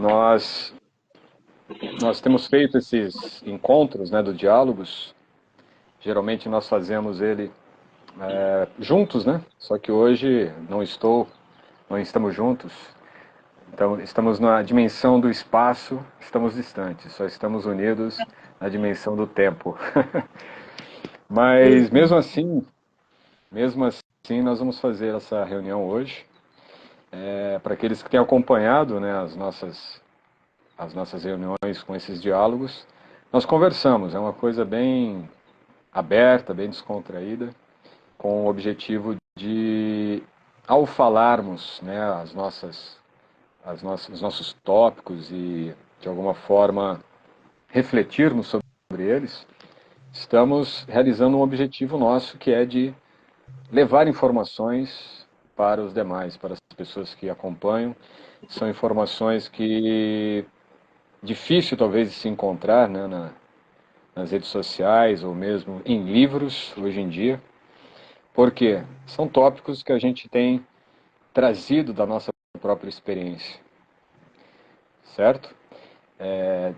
Nós, nós temos feito esses encontros, né, do Diálogos. Geralmente nós fazemos ele juntos, né? Só que hoje não estamos juntos. Então, estamos na dimensão do espaço, estamos distantes, só estamos unidos na dimensão do tempo. Mas mesmo assim, nós vamos fazer essa reunião hoje. Para aqueles que têm acompanhado, né, as nossas reuniões com esses diálogos, nós conversamos, é uma coisa bem aberta, bem descontraída, com o objetivo de, ao falarmos, né, os nossos tópicos e, de alguma forma, refletirmos sobre eles, estamos realizando um objetivo nosso, que é de levar informações para os demais, para as pessoas que acompanham. São informações que difícil talvez de se encontrar, né, nas redes sociais ou mesmo em livros hoje em dia. Por quê? São tópicos que a gente tem trazido da nossa própria experiência, certo?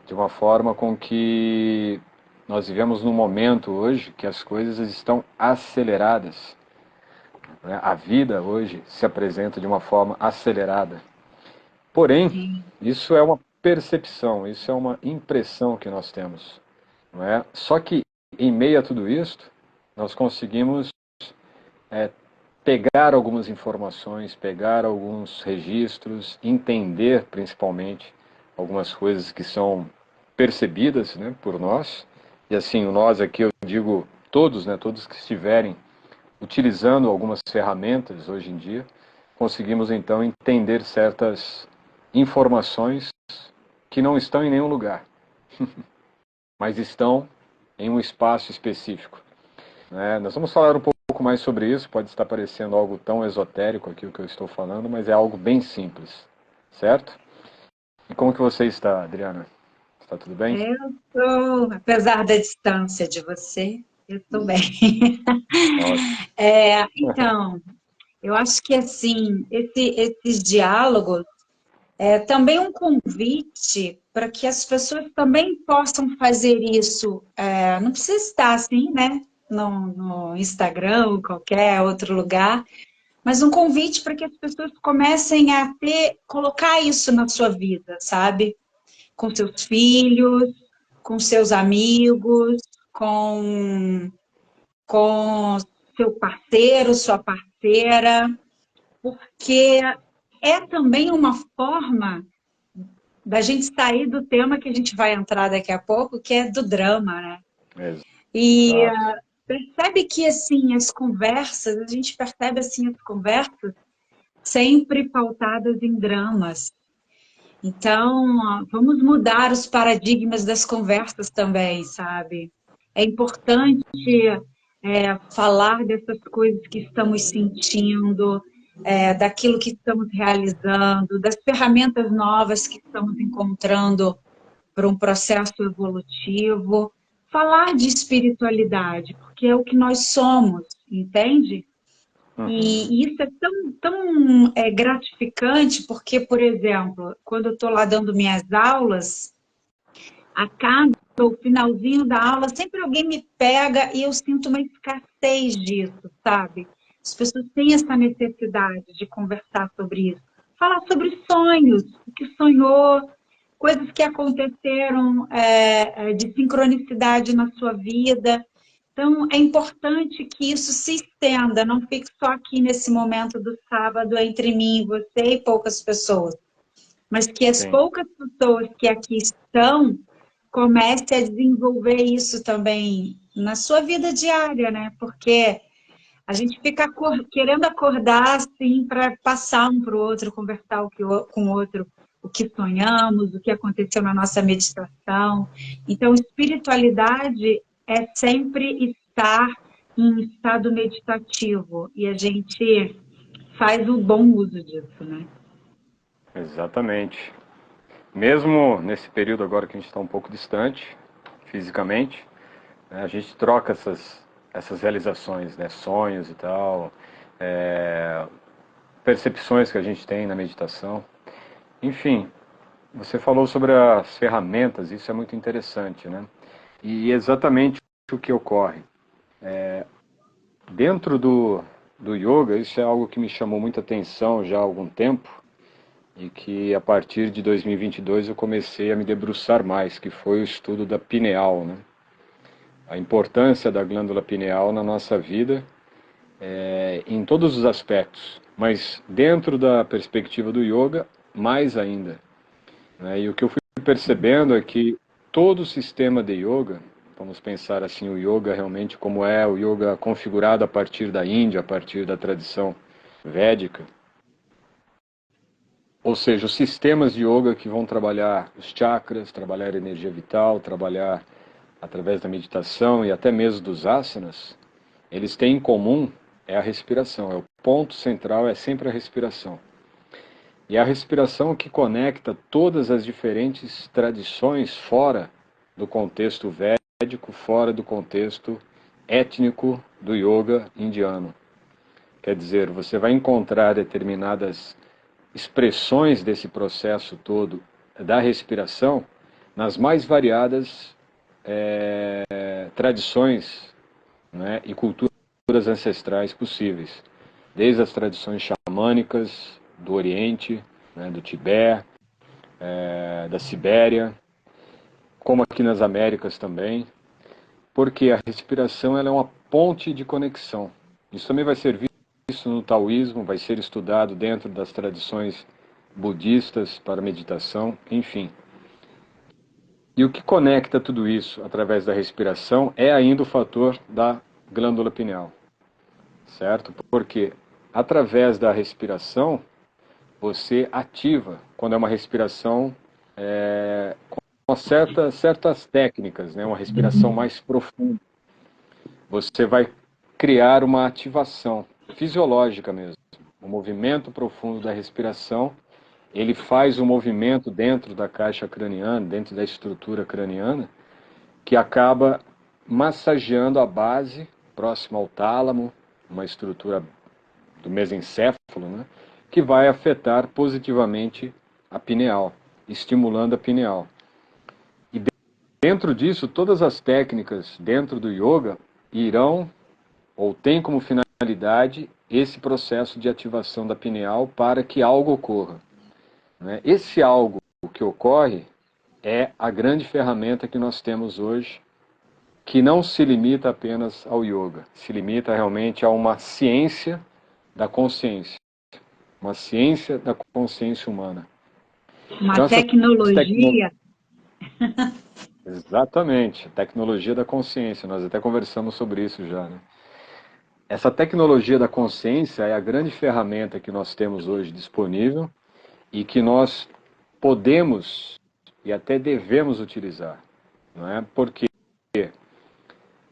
De uma forma com que nós vivemos num momento hoje que as coisas estão aceleradas, né? A vida hoje se apresenta de uma forma acelerada. Porém, Sim. isso é uma percepção, isso é uma impressão que nós temos, não é? Só que em meio a tudo isto, nós conseguimos é, pegar algumas informações, pegar alguns registros, entender principalmente algumas coisas que são percebidas, né, por nós. E assim, o nós aqui eu digo todos, né, todos que estiverem utilizando algumas ferramentas hoje em dia, conseguimos então entender certas informações que não estão em nenhum lugar, mas estão em um espaço específico, né? Nós vamos falar um pouco mais sobre isso, pode estar parecendo algo tão esotérico aqui o que eu estou falando, mas é algo bem simples, certo? E como que você está, Adriana? Está tudo bem? Eu estou, apesar da distância de você, eu estou bem. Ótimo. Então, eu acho que assim, esses diálogos é também um convite para que as pessoas também possam fazer isso. Não precisa estar assim, né? No Instagram ou qualquer outro lugar, mas um convite para que as pessoas comecem a colocar isso na sua vida, sabe? Com seus filhos, com seus amigos, com, com seu parceiro, sua parceira, porque é também uma forma da gente sair do tema que a gente vai entrar daqui a pouco, que é do drama, né? E Exato. percebe que, assim, as conversas, a gente percebe, assim, as conversas sempre pautadas em dramas. Então, vamos mudar os paradigmas das conversas também, sabe? É importante falar dessas coisas que estamos sentindo, daquilo que estamos realizando, das ferramentas novas que estamos encontrando para um processo evolutivo. Falar de espiritualidade, porque é o que nós somos, entende? Uhum. E isso é tão gratificante, porque, por exemplo, quando eu estou lá dando minhas aulas, a cada o finalzinho da aula, sempre alguém me pega e eu sinto uma escassez disso, sabe? As pessoas têm essa necessidade de conversar sobre isso. Falar sobre sonhos, o que sonhou, coisas que aconteceram de sincronicidade na sua vida. Então, é importante que isso se estenda, não fique só aqui nesse momento do sábado entre mim e você e poucas pessoas, mas que as Sim. poucas pessoas que aqui estão comecem a desenvolver isso também na sua vida diária, né? Porque a gente fica querendo acordar assim para passar um para o outro, conversar com o outro o que sonhamos, o que aconteceu na nossa meditação. Então, espiritualidade é sempre estar em estado meditativo e a gente faz o bom uso disso, né? Exatamente. Mesmo nesse período agora que a gente está um pouco distante, fisicamente, né, a gente troca essas realizações, né, sonhos e tal, é, percepções que a gente tem na meditação. Enfim, você falou sobre as ferramentas, isso é muito interessante, né? E exatamente o que ocorre. Dentro do yoga, isso é algo que me chamou muita atenção já há algum tempo, e que a partir de 2022 eu comecei a me debruçar mais, que foi o estudo da pineal, né? A importância da glândula pineal na nossa vida, em todos os aspectos, mas dentro da perspectiva do yoga, mais ainda, né? E o que eu fui percebendo é que todo o sistema de yoga, vamos pensar assim, o yoga realmente como é o yoga configurado a partir da Índia, a partir da tradição védica, ou seja, os sistemas de yoga que vão trabalhar os chakras, trabalhar a energia vital, trabalhar através da meditação e até mesmo dos asanas, eles têm em comum é a respiração. É o ponto central, é sempre a respiração. E a respiração que conecta todas as diferentes tradições fora do contexto védico, fora do contexto étnico do yoga indiano. Quer dizer, você vai encontrar determinadas expressões desse processo todo da respiração nas mais variadas tradições, né, e culturas ancestrais possíveis, desde as tradições xamânicas do Oriente, né, do Tibete, da Sibéria, como aqui nas Américas também, porque a respiração ela é uma ponte de conexão. Isso também vai ser visto no taoísmo, vai ser estudado dentro das tradições budistas para meditação, enfim. E o que conecta tudo isso através da respiração é ainda o fator da glândula pineal, certo? Porque através da respiração você ativa, quando é uma respiração com certas técnicas, né? Uma respiração mais profunda. Você vai criar uma ativação fisiológica mesmo. O movimento profundo da respiração, ele faz um movimento dentro da caixa craniana, dentro da estrutura craniana, que acaba massageando a base, próxima ao tálamo, uma estrutura do mesencéfalo, né, que vai afetar positivamente a pineal, estimulando a pineal. E dentro disso, todas as técnicas dentro do yoga irão ou têm como finalidade esse processo de ativação da pineal para que algo ocorra, né? Esse algo que ocorre é a grande ferramenta que nós temos hoje, que não se limita apenas ao yoga, se limita realmente a uma ciência da consciência, uma ciência da consciência humana. Uma Então, tecnologia. Exatamente, tecnologia da consciência, nós até conversamos sobre isso já, né? Essa tecnologia da consciência é a grande ferramenta que nós temos hoje disponível e que nós podemos e até devemos utilizar, não é? Porque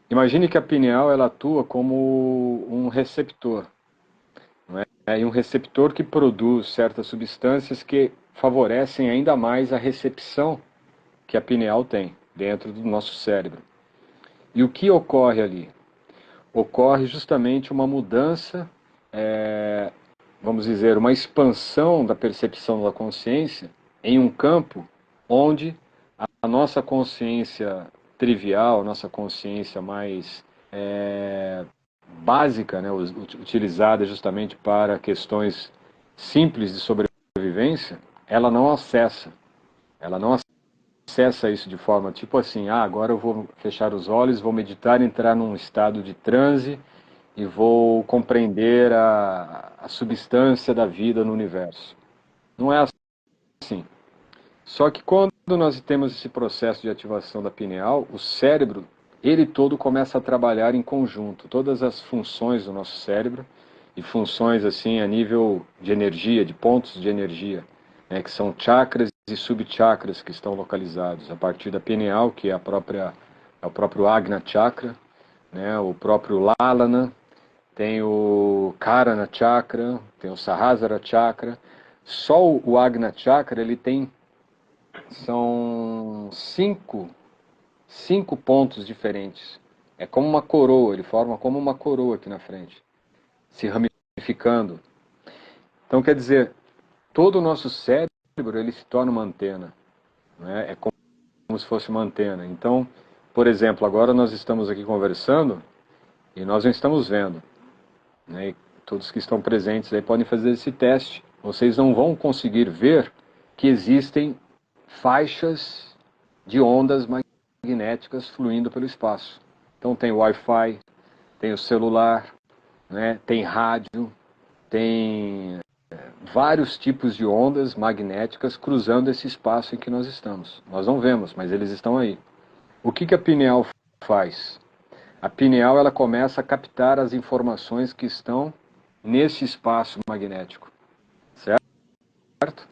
imagine que a pineal ela atua como um receptor, não é? E um receptor que produz certas substâncias que favorecem ainda mais a recepção que a pineal tem dentro do nosso cérebro. E o que ocorre ali? Ocorre justamente uma mudança, vamos dizer, uma expansão da percepção da consciência em um campo onde a nossa consciência trivial, a nossa consciência mais básica, né, utilizada justamente para questões simples de sobrevivência, ela não acessa. Ela não acessa isso de forma tipo assim, agora eu vou fechar os olhos, vou meditar, entrar num estado de transe e vou compreender a substância da vida no universo. Não é assim. Só que quando nós temos esse processo de ativação da pineal, o cérebro, ele todo começa a trabalhar em conjunto. Todas as funções do nosso cérebro, e funções assim a nível de energia, de pontos de energia, né, que são chakras e subchakras que estão localizados a partir da pineal, que é é o próprio Agna Chakra, né, o próprio Lalana, tem o Karana Chakra, tem o Sahasrara Chakra. Só o Agna Chakra, ele tem são cinco pontos diferentes. É como uma coroa, ele forma como uma coroa aqui na frente, se ramificando. Então, quer dizer, todo o nosso cérebro ele se torna uma antena, né? É como se fosse uma antena. Então, por exemplo, agora nós estamos aqui conversando e nós não estamos vendo, né? E todos que estão presentes aí podem fazer esse teste. Vocês não vão conseguir ver que existem faixas de ondas magnéticas fluindo pelo espaço. Então tem Wi-Fi, tem o celular, né? Tem rádio, tem vários tipos de ondas magnéticas cruzando esse espaço em que nós estamos. Nós não vemos, mas eles estão aí. O que a pineal faz? A pineal ela começa a captar as informações que estão nesse espaço magnético, certo?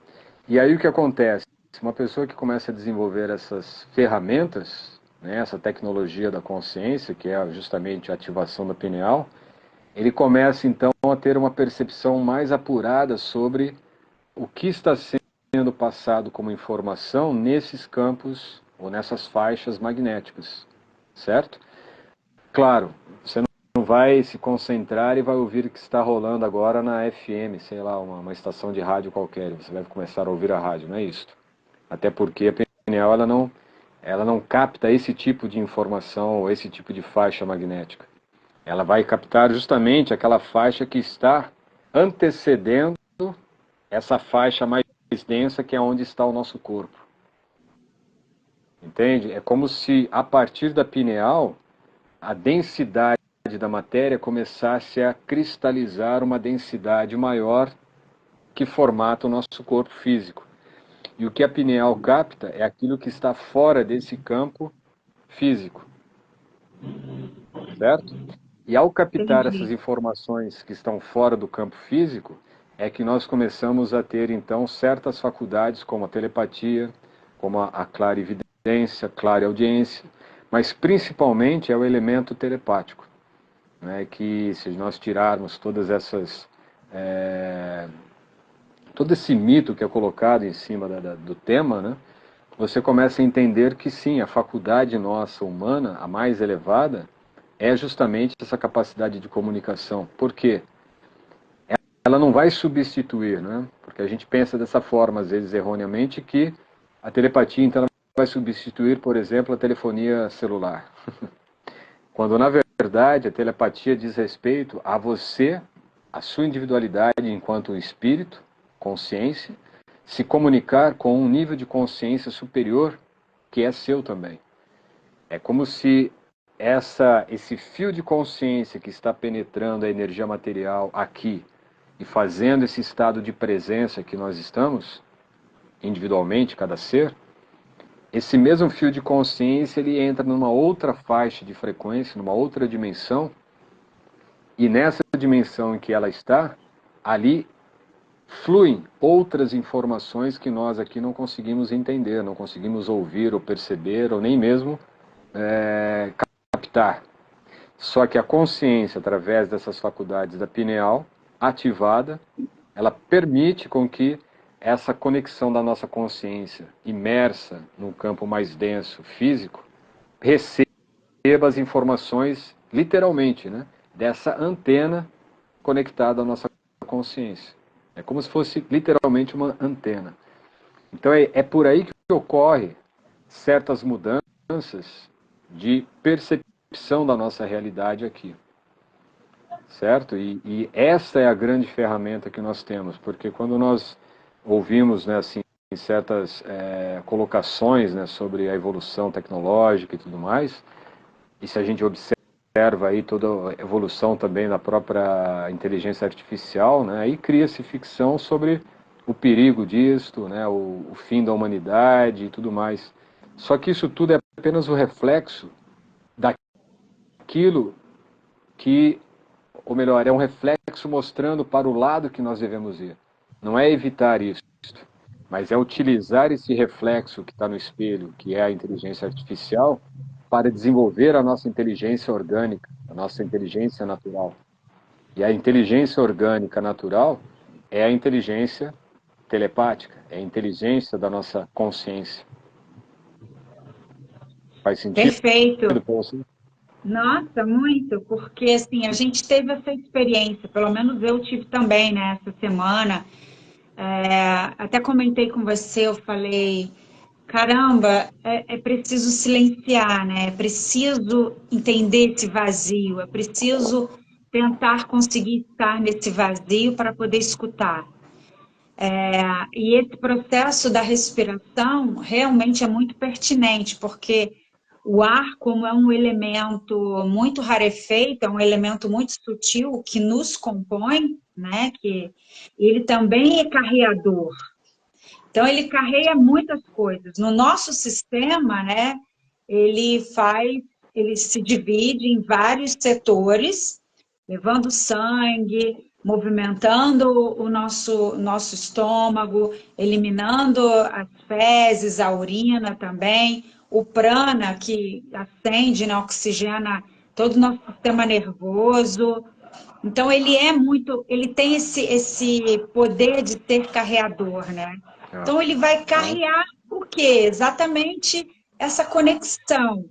E aí o que acontece? Uma pessoa que começa a desenvolver essas ferramentas, né, essa tecnologia da consciência, que é justamente a ativação da pineal, ele começa então a ter uma percepção mais apurada sobre o que está sendo passado como informação nesses campos ou nessas faixas magnéticas, certo? Claro, você não vai se concentrar e vai ouvir o que está rolando agora na FM, sei lá, uma estação de rádio qualquer, você vai começar a ouvir a rádio, não é isso. Até porque a pineal ela não capta esse tipo de informação ou esse tipo de faixa magnética. Ela vai captar justamente aquela faixa que está antecedendo essa faixa mais densa que é onde está o nosso corpo. Entende? É como se a partir da pineal a densidade da matéria começasse a cristalizar uma densidade maior que formata o nosso corpo físico. E o que a pineal capta é aquilo que está fora desse campo físico, certo? E ao captar essas Entendi. informações que estão fora do campo físico, é que nós começamos a ter, então, certas faculdades, como a telepatia, como a clarividência, clareaudiência, mas principalmente é o elemento telepático, né? Que se nós tirarmos todas essas... todo esse mito que é colocado em cima do tema, né? Você começa a entender que sim, a faculdade nossa humana, a mais elevada, é justamente essa capacidade de comunicação. Por quê? Ela não vai substituir, né? Porque a gente pensa dessa forma, às vezes erroneamente, que a telepatia então vai substituir, por exemplo, a telefonia celular. Quando na verdade a telepatia diz respeito a você, a sua individualidade enquanto espírito, consciência, se comunicar com um nível de consciência superior que é seu também. É como se esse fio de consciência que está penetrando a energia material aqui e fazendo esse estado de presença que nós estamos, individualmente, cada ser, esse mesmo fio de consciência ele entra numa outra faixa de frequência, numa outra dimensão, e nessa dimensão em que ela está, ali fluem outras informações que nós aqui não conseguimos entender, não conseguimos ouvir ou perceber, ou nem mesmo captar. Só que a consciência, através dessas faculdades da pineal, ativada, ela permite com que essa conexão da nossa consciência, imersa num campo mais denso, físico, receba as informações, literalmente, né, dessa antena conectada à nossa consciência. É como se fosse literalmente uma antena. Então é por aí que ocorre certas mudanças de percepção da nossa realidade aqui. Certo? E essa é a grande ferramenta que nós temos, porque quando nós ouvimos, né, assim, certas colocações, né, sobre a evolução tecnológica e tudo mais, e se a gente observa aí toda a evolução também da própria inteligência artificial, né, aí cria-se ficção sobre o perigo disto, né, o fim da humanidade e tudo mais. Só que isso tudo é apenas o reflexo daquilo que, ou melhor, é um reflexo mostrando para o lado que nós devemos ir. Não é evitar isso, mas é utilizar esse reflexo que está no espelho, que é a inteligência artificial, para desenvolver a nossa inteligência orgânica, a nossa inteligência natural. E a inteligência orgânica natural é a inteligência telepática, é a inteligência da nossa consciência. Faz sentido Perfeito. para você? Nossa, muito, porque assim, a gente teve essa experiência, pelo menos eu tive também, né, essa semana. Até comentei com você, eu falei, caramba, é preciso silenciar, né? É preciso entender esse vazio, é preciso tentar conseguir estar nesse vazio para poder escutar. E esse processo da respiração realmente é muito pertinente, porque o ar, como é um elemento muito rarefeito, é um elemento muito sutil que nos compõe, né? Que ele também é carreador. Então, ele carrega muitas coisas. No nosso sistema, né, ele se divide em vários setores, levando sangue, movimentando o nosso estômago, eliminando as fezes, a urina também, o prana, que acende, né, oxigena todo o nosso sistema nervoso. Então, ele tem esse poder de ser carreador, né? Então, ele vai carrear o quê? Exatamente essa conexão.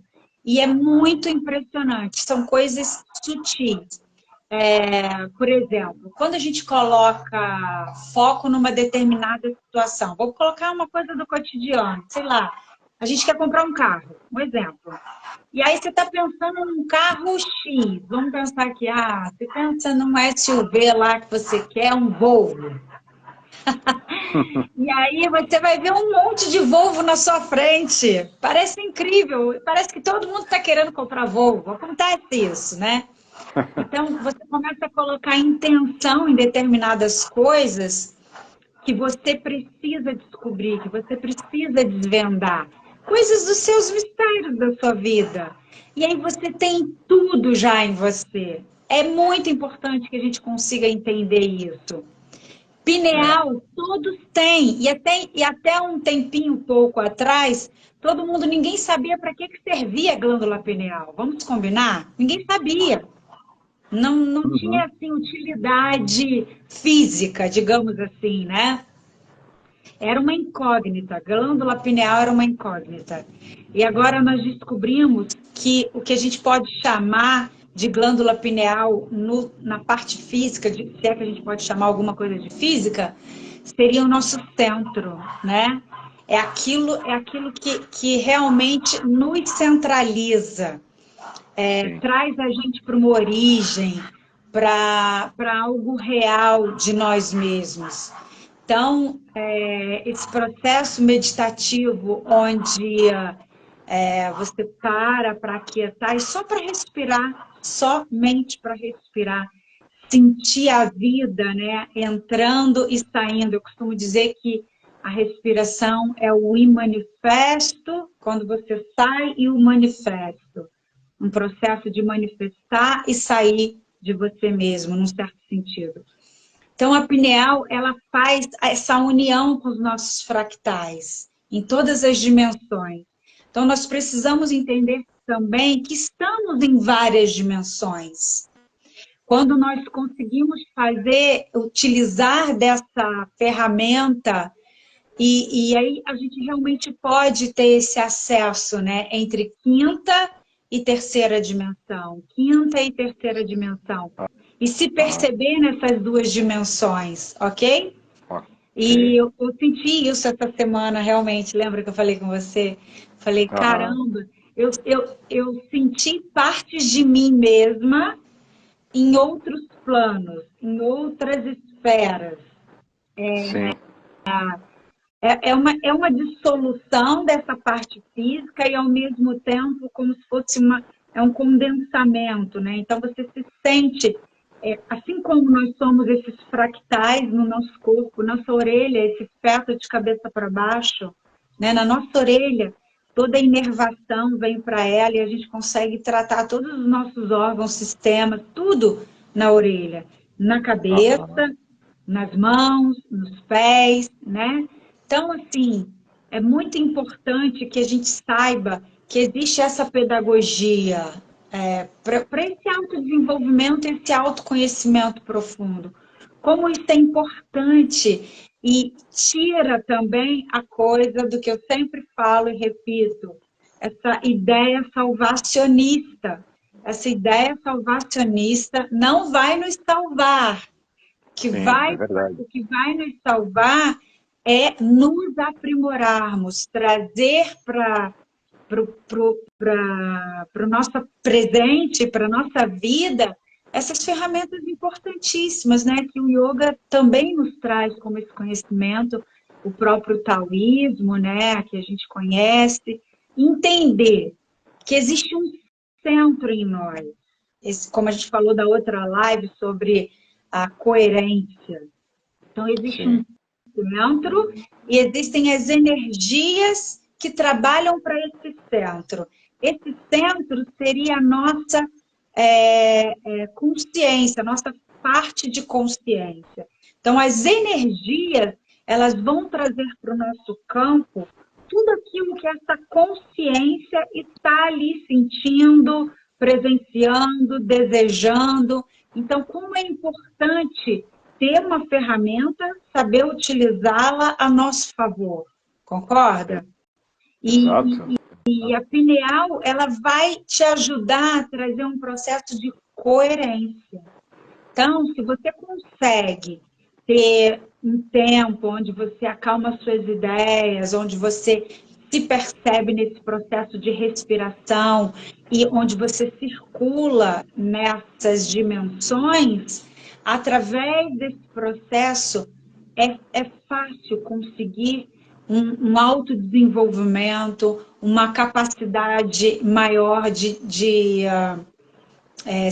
E é muito impressionante, são coisas sutis. Por exemplo, quando a gente coloca foco numa determinada situação, vou colocar uma coisa do cotidiano, sei lá, a gente quer comprar um carro, um exemplo. E aí você está pensando num carro X, vamos pensar que, você pensa num SUV lá que você quer, um Volvo. E aí você vai ver um monte de Volvo na sua frente. Parece incrível, parece que todo mundo está querendo comprar Volvo. Acontece isso, né? Então, você começa a colocar intenção em determinadas coisas que você precisa descobrir, que você precisa desvendar. Coisas dos seus mistérios da sua vida. E aí você tem tudo já em você. É muito importante que a gente consiga entender isso. Pineal, todos têm. E até um tempinho pouco atrás, todo mundo, ninguém sabia para que servia a glândula pineal. Vamos combinar? Ninguém sabia. Não tinha assim, utilidade física, digamos assim, né? Era uma incógnita, a glândula pineal era uma incógnita. E agora nós descobrimos que o que a gente pode chamar de glândula pineal na parte física, se é que a gente pode chamar alguma coisa de física, seria o nosso centro, né? É aquilo que realmente nos centraliza, traz a gente para uma origem, para algo real de nós mesmos. Então, esse processo meditativo onde você para aquietar e só para respirar, somente para respirar, sentir a vida, né, entrando e saindo. Eu costumo dizer que a respiração é o imanifesto, quando você sai, e o manifesto. Um processo de manifestar e sair de você mesmo, num certo sentido. Então, a pineal, ela faz essa união com os nossos fractais, em todas as dimensões. Então, nós precisamos entender também que estamos em várias dimensões. Quando nós conseguimos utilizar dessa ferramenta, e aí a gente realmente pode ter esse acesso, né, entre quinta e terceira dimensão. Quinta e terceira dimensão. E se perceber nessas duas dimensões, ok? E eu senti isso essa semana, realmente. Lembra que eu falei com você? Falei, caramba, eu senti partes de mim mesma em outros planos, em outras esferas. Sim. É uma dissolução dessa parte física e, ao mesmo tempo, como se fosse um condensamento, né? Então, você se sente, assim como nós somos esses fractais no nosso corpo, nossa orelha, esse feto de cabeça para baixo, né? Na nossa orelha, toda a inervação vem para ela e a gente consegue tratar todos os nossos órgãos, sistemas, tudo na orelha, na cabeça, nas mãos, nos pés, né? Então, assim, é muito importante que a gente saiba que existe essa pedagogia para esse autodesenvolvimento, esse autoconhecimento profundo. Como isso é importante e tira também a coisa do que eu sempre falo e repito, essa ideia salvacionista. Essa ideia salvacionista não vai nos salvar. Sim, é verdade. O que vai nos salvar é nos aprimorarmos, trazer para o nosso presente, para a nossa vida, essas ferramentas importantíssimas, né? Que o yoga também nos traz como esse conhecimento, o próprio taoísmo, né? Que a gente conhece, entender que existe um centro em nós. Como a gente falou da outra live sobre a coerência. Então, existe Sim. um centro e existem as energias que trabalham para esse centro. Esse centro seria a nossa consciência, a nossa parte de consciência. Então, as energias, elas vão trazer para o nosso campo tudo aquilo que essa consciência está ali sentindo, presenciando, desejando. Então, como é importante ter uma ferramenta, saber utilizá-la a nosso favor. Concorda? Exato. E a pineal, ela vai te ajudar a trazer um processo de coerência. Então, se você consegue ter um tempo onde você acalma suas ideias, onde você se percebe nesse processo de respiração e onde você circula nessas dimensões, através desse processo é fácil conseguir um autodesenvolvimento, uma capacidade maior de se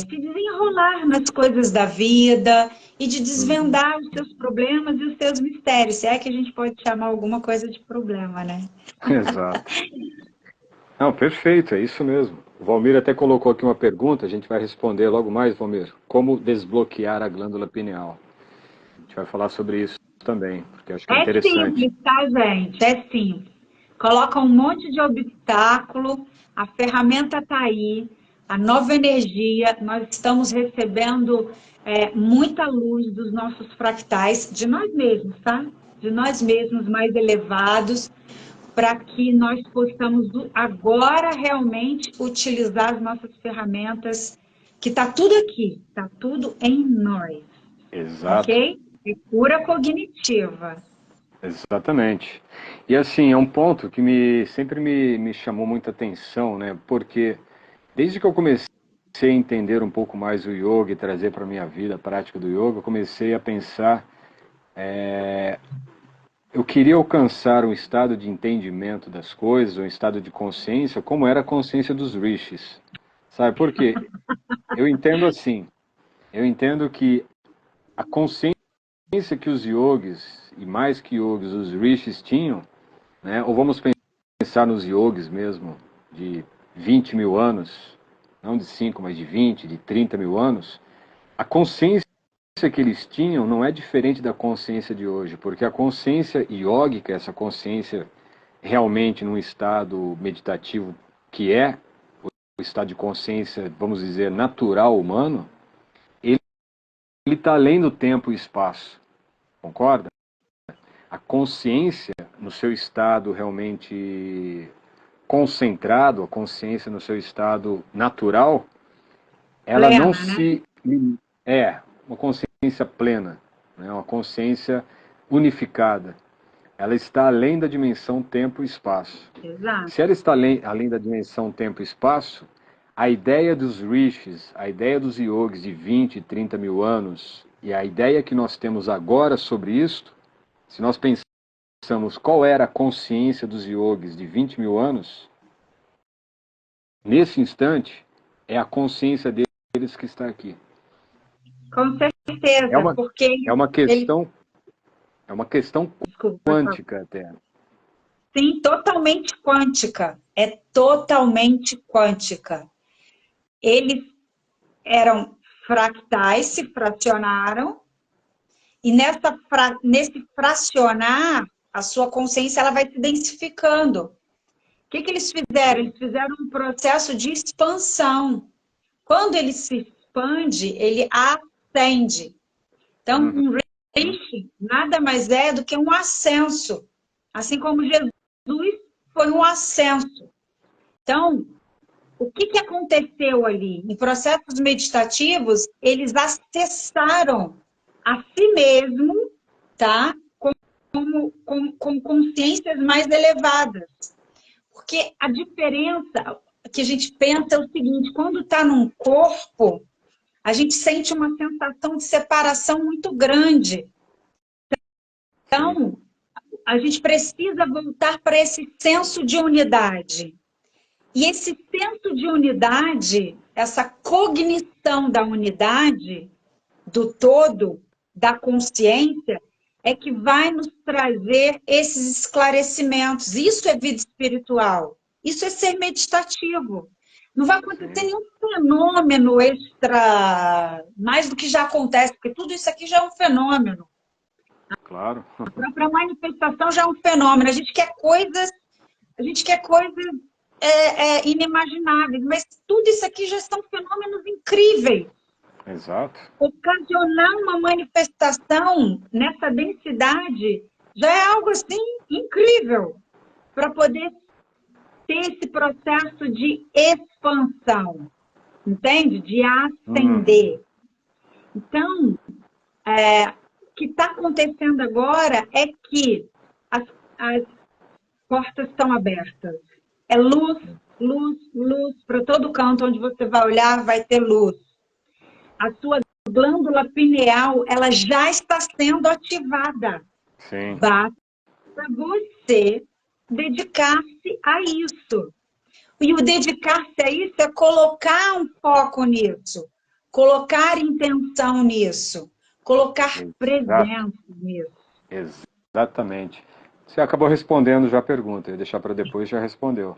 desenrolar nas coisas da vida e de desvendar os seus problemas e os seus mistérios. Se é que a gente pode chamar alguma coisa de problema, né? Exato. Não, perfeito, é isso mesmo. O Valmir até colocou aqui uma pergunta, a gente vai responder logo mais, Valmir. Como desbloquear a glândula pineal? A gente vai falar sobre isso também, porque eu acho que é É interessante. simples, tá, gente? É simples. Coloca um monte de obstáculo, a ferramenta está aí, a nova energia, nós estamos recebendo muita luz dos nossos fractais, de nós mesmos, tá? De nós mesmos mais elevados, para que nós possamos agora realmente utilizar as nossas ferramentas, que está tudo aqui, está tudo em nós, Exato, ok? É cura cognitiva. exatamente. E assim, é um ponto que sempre me chamou muita atenção, né? Porque desde que eu comecei a entender um pouco mais o yoga e trazer para a minha vida a prática do yoga, eu comecei a pensar, eu queria alcançar um estado de entendimento das coisas, um estado de consciência, como era a consciência dos rishis. Sabe por quê? Eu entendo assim, eu entendo que a consciência que os yogis, e mais que yogis, os rishis tinham, né? Ou vamos pensar nos yogis mesmo, de 20 mil anos, não de 5, mas de 20, de 30 mil anos, a consciência que eles tinham não é diferente da consciência de hoje, porque a consciência yógica, essa consciência realmente num estado meditativo, que é o estado de consciência, vamos dizer, natural humano, ele está além do tempo e espaço, concorda? A consciência, no seu estado realmente concentrado, a consciência no seu estado natural, ela não Plena, né? se... É uma consciência plena, né? Uma consciência unificada. Ela está além da dimensão tempo e espaço. Exato. Se ela está além da dimensão tempo e espaço, a ideia dos rishis, a ideia dos yogis de 20, 30 mil anos, e a ideia que nós temos agora sobre isto, se nós pensamos qual era a consciência dos yogis de 20 mil anos, nesse instante, é a consciência deles que está aqui. Com certeza, porque É uma ele... questão, é uma questão Desculpa, quântica até. sim, totalmente quântica. É totalmente quântica. Eles eram fractais, se fracionaram, e nesse fracionar, a sua consciência ela vai se densificando. O que eles fizeram? Eles fizeram um processo de expansão. Quando ele se expande, ele ascende. Então, um rishi nada mais é do que um ascenso. Assim como Jesus foi um ascenso. Então, o que aconteceu ali? Em processos meditativos, eles acessaram a si mesmo, tá? Com consciências mais elevadas. Porque a diferença que a gente pensa é o seguinte, quando está num corpo, a gente sente uma sensação de separação muito grande. Então, a gente precisa voltar para esse senso de unidade. E esse senso de unidade, essa cognição da unidade, do todo, da consciência, é que vai nos trazer esses esclarecimentos. Isso é vida espiritual. Isso é ser meditativo. Não vai acontecer nenhum fenômeno extra, mais do que já acontece, porque tudo isso aqui já é um fenômeno. Claro. A própria manifestação já é um fenômeno. A gente quer coisas inimagináveis, mas tudo isso aqui já são fenômenos incríveis. Exato. Ocasionar uma manifestação nessa densidade já é algo assim incrível para poder ter esse processo de expansão, entende? De ascender. Então, o que está acontecendo agora é que as portas estão abertas. É luz, luz, luz, para todo canto onde você vai olhar vai ter luz. A sua glândula pineal, ela já está sendo ativada. Sim. Basta você dedicar-se a isso. E o dedicar-se a isso é colocar um foco nisso, colocar intenção nisso, colocar presença nisso. Exatamente. Você acabou respondendo já a pergunta, eu ia deixar para depois, já respondeu.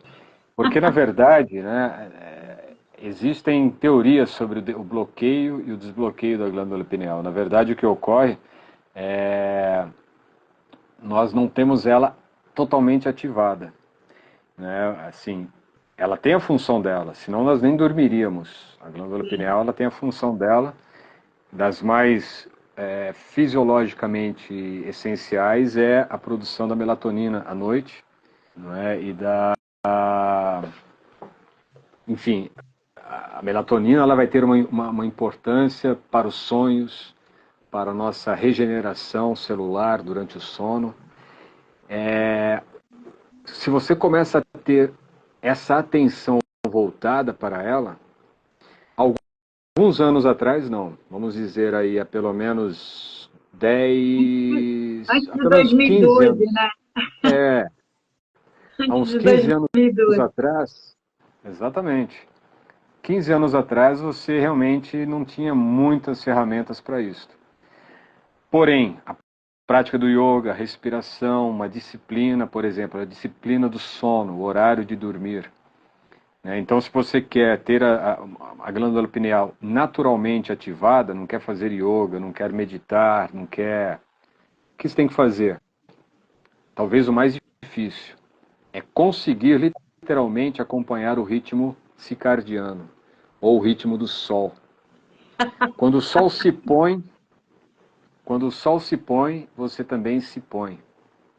Porque, na verdade, né, existem teorias sobre o bloqueio e o desbloqueio da glândula pineal. Na verdade, o que ocorre é nós não temos ela totalmente ativada, né? Assim, ela tem a função dela, senão nós nem dormiríamos. A glândula pineal, ela tem a função dela, das mais fisiologicamente essenciais é a produção da melatonina à noite, não é? E enfim, a melatonina ela vai ter uma importância para os sonhos, para a nossa regeneração celular durante o sono. Se você começa a ter essa atenção voltada para ela, alguns anos atrás, não, vamos dizer aí há pelo menos 10... Antes há de pelo menos 15 2012, anos. né? Há uns 15 anos atrás, exatamente, 15 anos atrás você realmente não tinha muitas ferramentas para isso. Porém, a prática do yoga, a respiração, uma disciplina, por exemplo, a disciplina do sono, o horário de dormir. Então, se você quer ter a glândula pineal naturalmente ativada, não quer fazer yoga, não quer meditar, não quer... O que você tem que fazer? Talvez o mais difícil é conseguir literalmente acompanhar o ritmo circadiano, ou o ritmo do sol. Quando o sol se põe, você também se põe,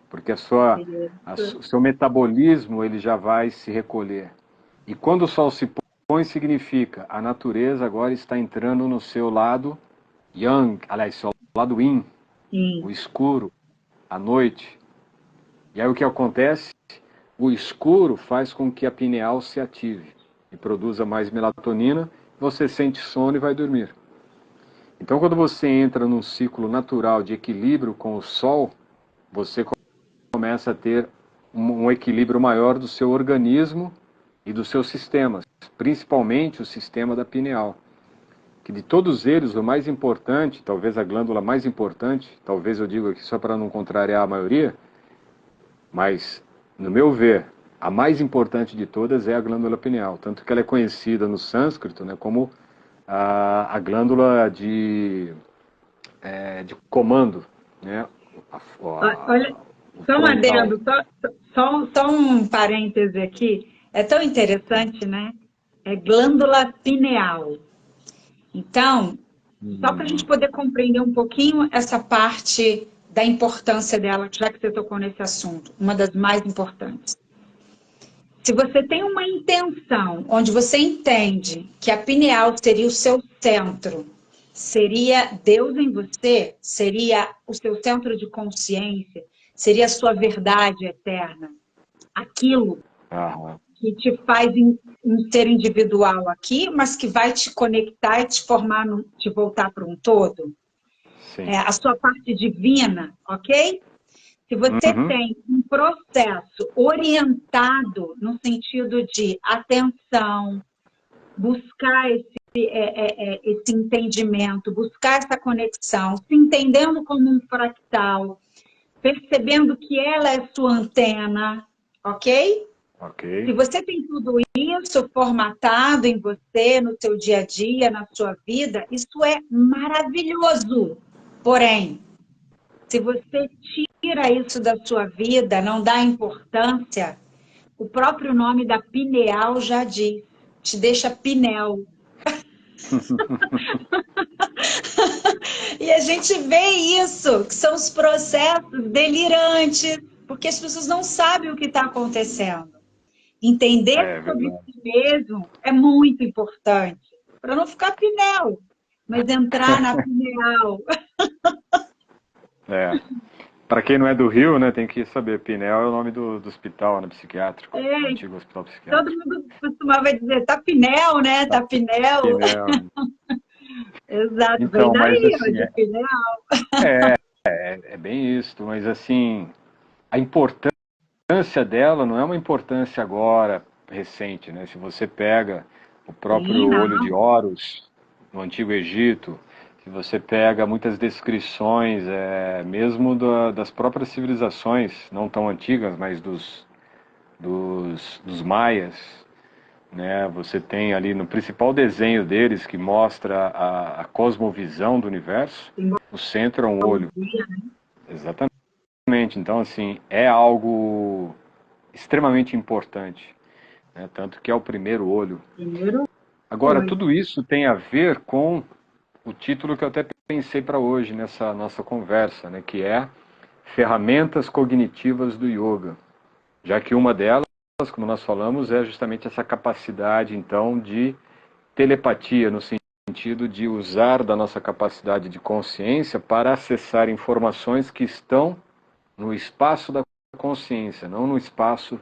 porque o seu metabolismo ele já vai se recolher. E quando o sol se põe, significa a natureza agora está entrando no seu lado yang, aliás, seu lado yin, o escuro, a noite. E aí o que acontece? O escuro faz com que a pineal se ative e produza mais melatonina, você sente sono e vai dormir. Então, quando você entra num ciclo natural de equilíbrio com o sol, você começa a ter um equilíbrio maior do seu organismo e dos seus sistemas, principalmente o sistema da pineal. Que de todos eles, o mais importante, talvez a glândula mais importante, talvez eu diga aqui só para não contrariar a maioria, mas, no meu ver, a mais importante de todas é a glândula pineal, tanto que ela é conhecida no sânscrito, né, como a glândula de comando, né? Olha, só um adendo, só um parêntese aqui. É tão interessante, né? É glândula pineal. Então, só para a gente poder compreender um pouquinho essa parte da importância dela, já que você tocou nesse assunto, uma das mais importantes. Se você tem uma intenção onde você entende que a pineal seria o seu centro, seria Deus em você? Seria o seu centro de consciência? Seria a sua verdade eterna? Aquilo Aham, que te faz um ser individual aqui, mas que vai te conectar e te formar, te voltar para um todo? sim. É, a sua parte divina, ok? Se você Uhum, tem um processo orientado no sentido de atenção, buscar esse entendimento, buscar essa conexão, se entendendo como um fractal, percebendo que ela é sua antena, ok? ok. Se você tem tudo isso formatado em você, no seu dia a dia, na sua vida, isso é maravilhoso. Porém, se você tira isso da sua vida, não dá importância, o próprio nome da pineal já diz, te deixa pinel. E a gente vê isso, que são os processos delirantes, porque as pessoas não sabem o que está acontecendo. Entender É sobre verdade. si mesmo é muito importante, para não ficar pinel, mas entrar na pineal. É. Para quem não é do Rio, né, tem que saber, Pinel é o nome do hospital, né, psiquiátrico, do É, antigo hospital todo psiquiátrico. mundo costumava dizer, tá pinel, né? Tá, Tá pinel. Pinel. Exato, vem Então, mas daí, ó, assim, de pinel. é bem isso, mas assim, a importância dela não é uma importância agora, recente, né? Se você pega o Sim, próprio olho não, de Horus, no Antigo Egito, se você pega muitas descrições, mesmo das próprias civilizações, não tão antigas, mas dos maias, né? Você tem ali no principal desenho deles, que mostra a cosmovisão do universo, o centro é um olho. simbologia, Exatamente. Então, assim, é algo extremamente importante, né? Tanto que é o primeiro olho. primeiro Agora, olho. tudo isso tem a ver com o título que eu até pensei para hoje nessa nossa conversa, né? Que é Ferramentas Cognitivas do Yoga. Já que uma delas, como nós falamos, é justamente essa capacidade, então, de telepatia, no sentido de usar da nossa capacidade de consciência para acessar informações que estão no espaço da consciência, não no espaço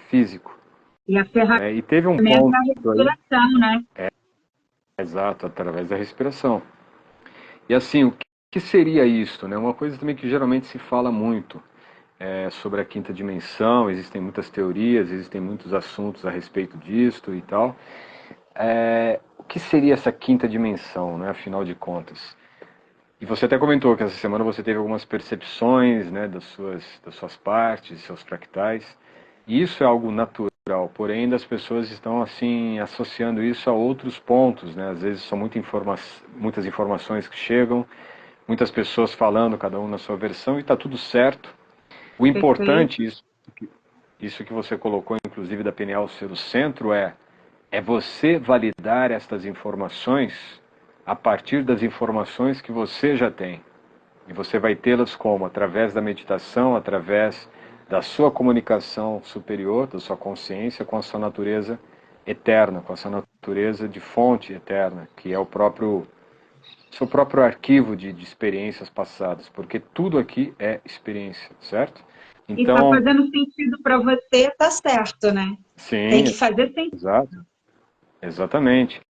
físico. E a E teve um ferramenta ponto é a aí, respiração, né? exato, através da respiração. E assim, o que seria isto? Né? Uma coisa também que geralmente se fala muito sobre a quinta dimensão, existem muitas teorias, existem muitos assuntos a respeito disto e tal. O que seria essa quinta dimensão, né, afinal de contas? E você até comentou que essa semana você teve algumas percepções, né, das suas partes, seus fractais. E isso é algo natural, porém ainda as pessoas estão assim associando isso a outros pontos, né? Às vezes são muitas informações que chegam, muitas pessoas falando, cada um na sua versão, e está tudo certo. O Perfeito. importante, isso que você colocou, inclusive da pineal ser o centro, é você validar estas informações a partir das informações que você já tem. E você vai tê-las como? Através da meditação, através da sua comunicação superior, da sua consciência com a sua natureza eterna, com a sua natureza de fonte eterna, que é o seu próprio arquivo de experiências passadas, porque tudo aqui é experiência, certo? E tá Então, fazendo sentido para você, tá certo, né? Tem sim, que fazer sentido. exato, exatamente.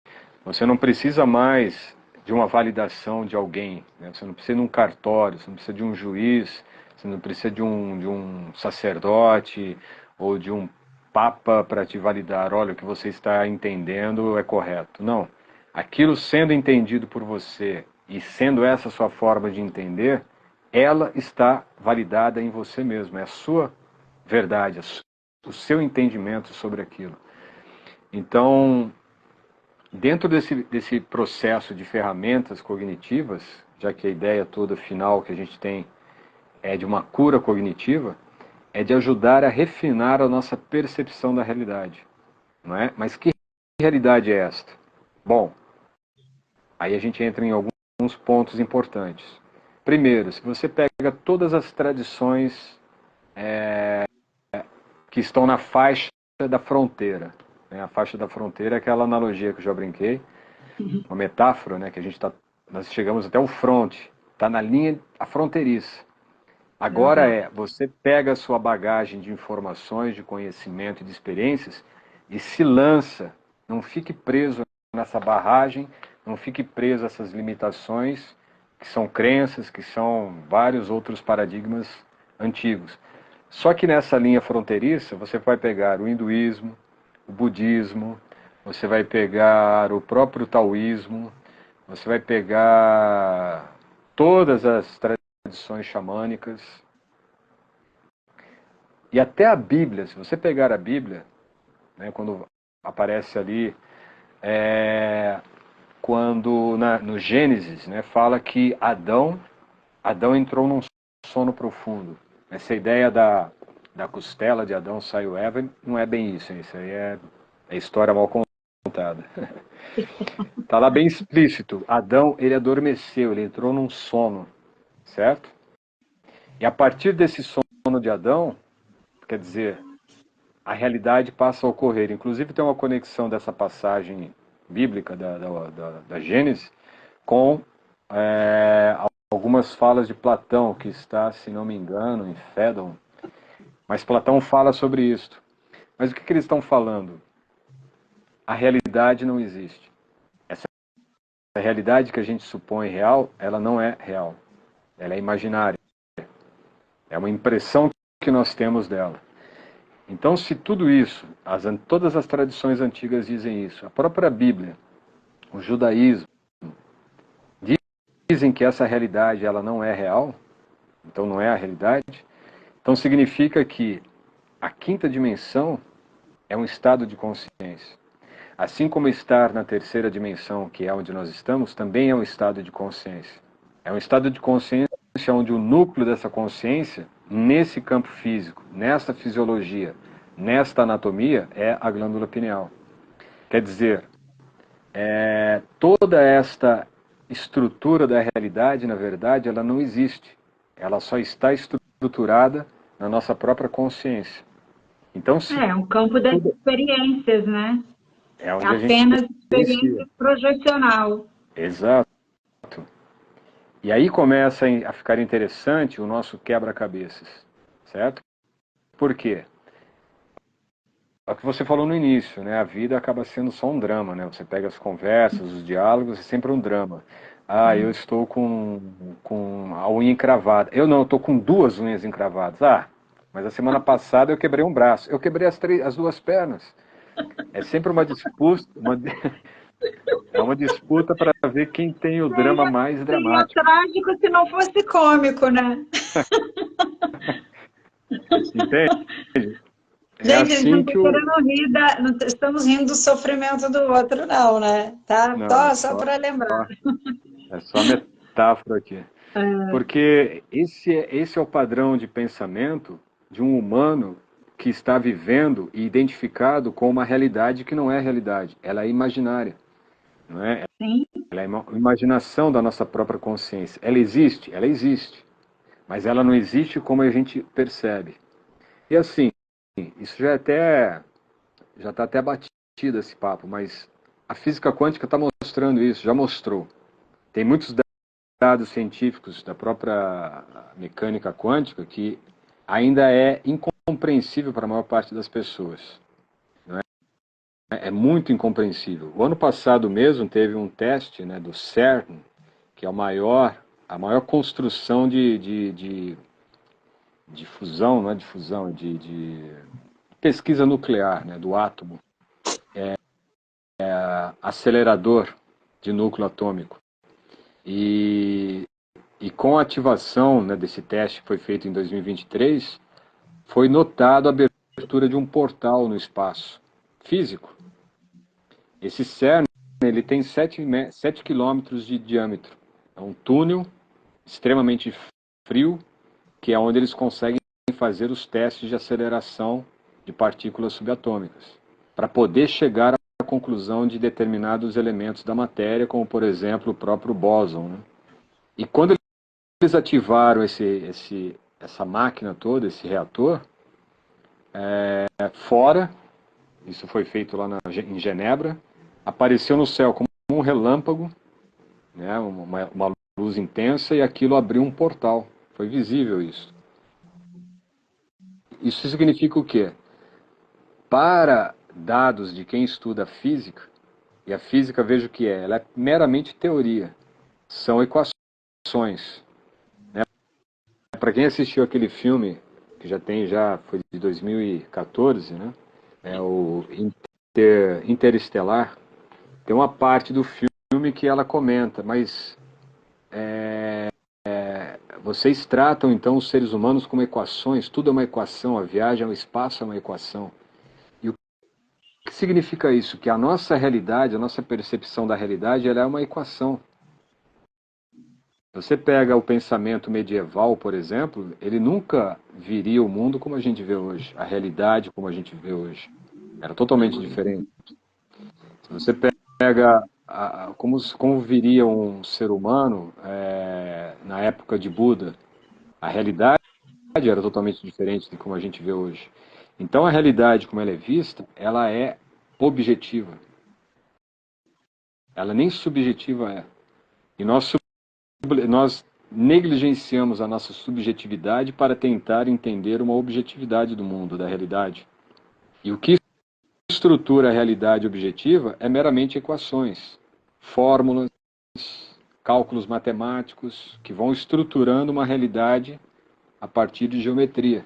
Você não precisa mais de uma validação de alguém, né? Você não precisa de um cartório, você não precisa de um juiz, você não precisa de um sacerdote ou de um papa para te validar. Olha, o que você está entendendo é correto. Não. Aquilo sendo entendido por você e sendo essa a sua forma de entender, ela está validada em você mesmo. É a sua verdade, o seu entendimento sobre aquilo. Então, dentro desse processo de ferramentas cognitivas, já que a ideia toda final que a gente tem é de uma cura cognitiva, é de ajudar a refinar a nossa percepção da realidade, não é? Mas que realidade é esta? Bom, aí a gente entra em alguns pontos importantes. Primeiro, se você pega todas as tradições que estão na faixa da fronteira, né? A faixa da fronteira é aquela analogia que eu já brinquei, uma metáfora, né, que a gente está nós chegamos até o front, está na linha a fronteiriça. Agora você pega a sua bagagem de informações, de conhecimento e de experiências e se lança. Não fique preso nessa barragem, não fique preso a essas limitações, que são crenças, que são vários outros paradigmas antigos. Só que nessa linha fronteiriça, você vai pegar o hinduísmo, o budismo, você vai pegar o próprio taoísmo, você vai pegar todas as tradições xamânicas, e até a Bíblia. Se você pegar a Bíblia, né, quando aparece ali, quando no Gênesis, né, fala que Adão entrou num sono profundo. Essa ideia da costela de Adão saiu Eva, não é bem isso. Isso aí é história mal contada. Está lá bem explícito. Adão, ele adormeceu, ele entrou num sono, certo? E a partir desse sono de Adão, quer dizer, a realidade passa a ocorrer. Inclusive tem uma conexão dessa passagem bíblica da Gênesis com algumas falas de Platão, que está, se não me engano, em Fédon. Mas Platão fala sobre isso. Mas o que eles estão falando? A realidade não existe. Essa realidade que a gente supõe real, ela não é real. Ela é imaginária. É uma impressão que nós temos dela. Então, se tudo isso, todas as tradições antigas dizem isso, a própria Bíblia, o judaísmo, dizem que essa realidade ela não é real, então não é a realidade, então significa que a quinta dimensão é um estado de consciência. Assim como estar na terceira dimensão, que é onde nós estamos, também é um estado de consciência. É um estado de consciência onde o núcleo dessa consciência, nesse campo físico, nesta fisiologia, nesta anatomia, é a glândula pineal. Quer dizer, toda esta estrutura da realidade, na verdade, ela não existe. Ela só está estruturada na nossa própria consciência. Então, se É um campo das experiências, né? é É onde a gente apenas experiencia. experiência projecional. Exato. E aí começa a ficar interessante o nosso quebra-cabeças, certo? Por quê? É o que você falou no início, né? A vida acaba sendo só um drama, né? Você pega as conversas, os diálogos, é sempre um drama. Ah, eu estou com a unha encravada. Eu não, eu estou com duas unhas encravadas. Ah, mas a semana passada eu quebrei um braço. Eu quebrei as duas pernas. É sempre uma disputa, é uma disputa para ver quem tem o drama mais Seria dramático. trágico se não fosse cômico, né? Entende? É Gente, a gente não assim está que o. querendo rir, não estamos rindo do sofrimento do outro, não, né? Tá? Não, Só para lembrar. é só metáfora aqui. Porque esse é o padrão de pensamento de um humano que está vivendo e identificado com uma realidade que não é realidade. Ela é imaginária. Não é? Sim. Ela é uma imaginação da nossa própria consciência. Ela existe? Ela existe. Mas ela não existe como a gente percebe. E assim, isso já está até batido esse papo, mas a física quântica está mostrando isso, já mostrou. Tem muitos dados científicos da própria mecânica quântica que ainda é incompreensível para a maior parte das pessoas. Não é? É muito incompreensível. O ano passado mesmo teve um teste, né, do CERN, que é a maior construção de fusão, não é de fusão, de pesquisa nuclear, né, do átomo, acelerador de núcleo atômico. E com a ativação, né, desse teste que foi feito em 2023, foi notado a abertura de um portal no espaço físico. Esse CERN ele tem 7 quilômetros de diâmetro. É um túnel extremamente frio, que é onde eles conseguem fazer os testes de aceleração de partículas subatômicas, para poder chegar à conclusão de determinados elementos da matéria, como, por exemplo, o próprio bóson. Né? E quando eles ativaram essa máquina toda, esse reator, fora, isso foi feito lá em Genebra, apareceu no céu como um relâmpago né? Uma luz intensa, e aquilo abriu um portal. Foi visível isso. Isso significa o quê? Para dados de quem estuda física, e a física, veja o que é, ela é meramente teoria, são equações. Para quem assistiu aquele filme, que foi de 2014, né? É o Interestelar, tem uma parte do filme que ela comenta, mas vocês tratam então os seres humanos como equações, tudo é uma equação, a viagem ao espaço é uma equação. E o que significa isso? Que a nossa realidade, a nossa percepção da realidade, ela é uma equação. Você pega o pensamento medieval, por exemplo, ele nunca viria o mundo como a gente vê hoje, a realidade como a gente vê hoje. Era totalmente diferente. Se você pega como viria um ser humano na época de Buda, a realidade era totalmente diferente de como a gente vê hoje. Então a realidade, como ela é vista, ela é objetiva. Ela nem subjetiva é. E nós negligenciamos a nossa subjetividade para tentar entender uma objetividade do mundo, da realidade. E o que estrutura a realidade objetiva é meramente equações, fórmulas, cálculos matemáticos, que vão estruturando uma realidade a partir de geometria.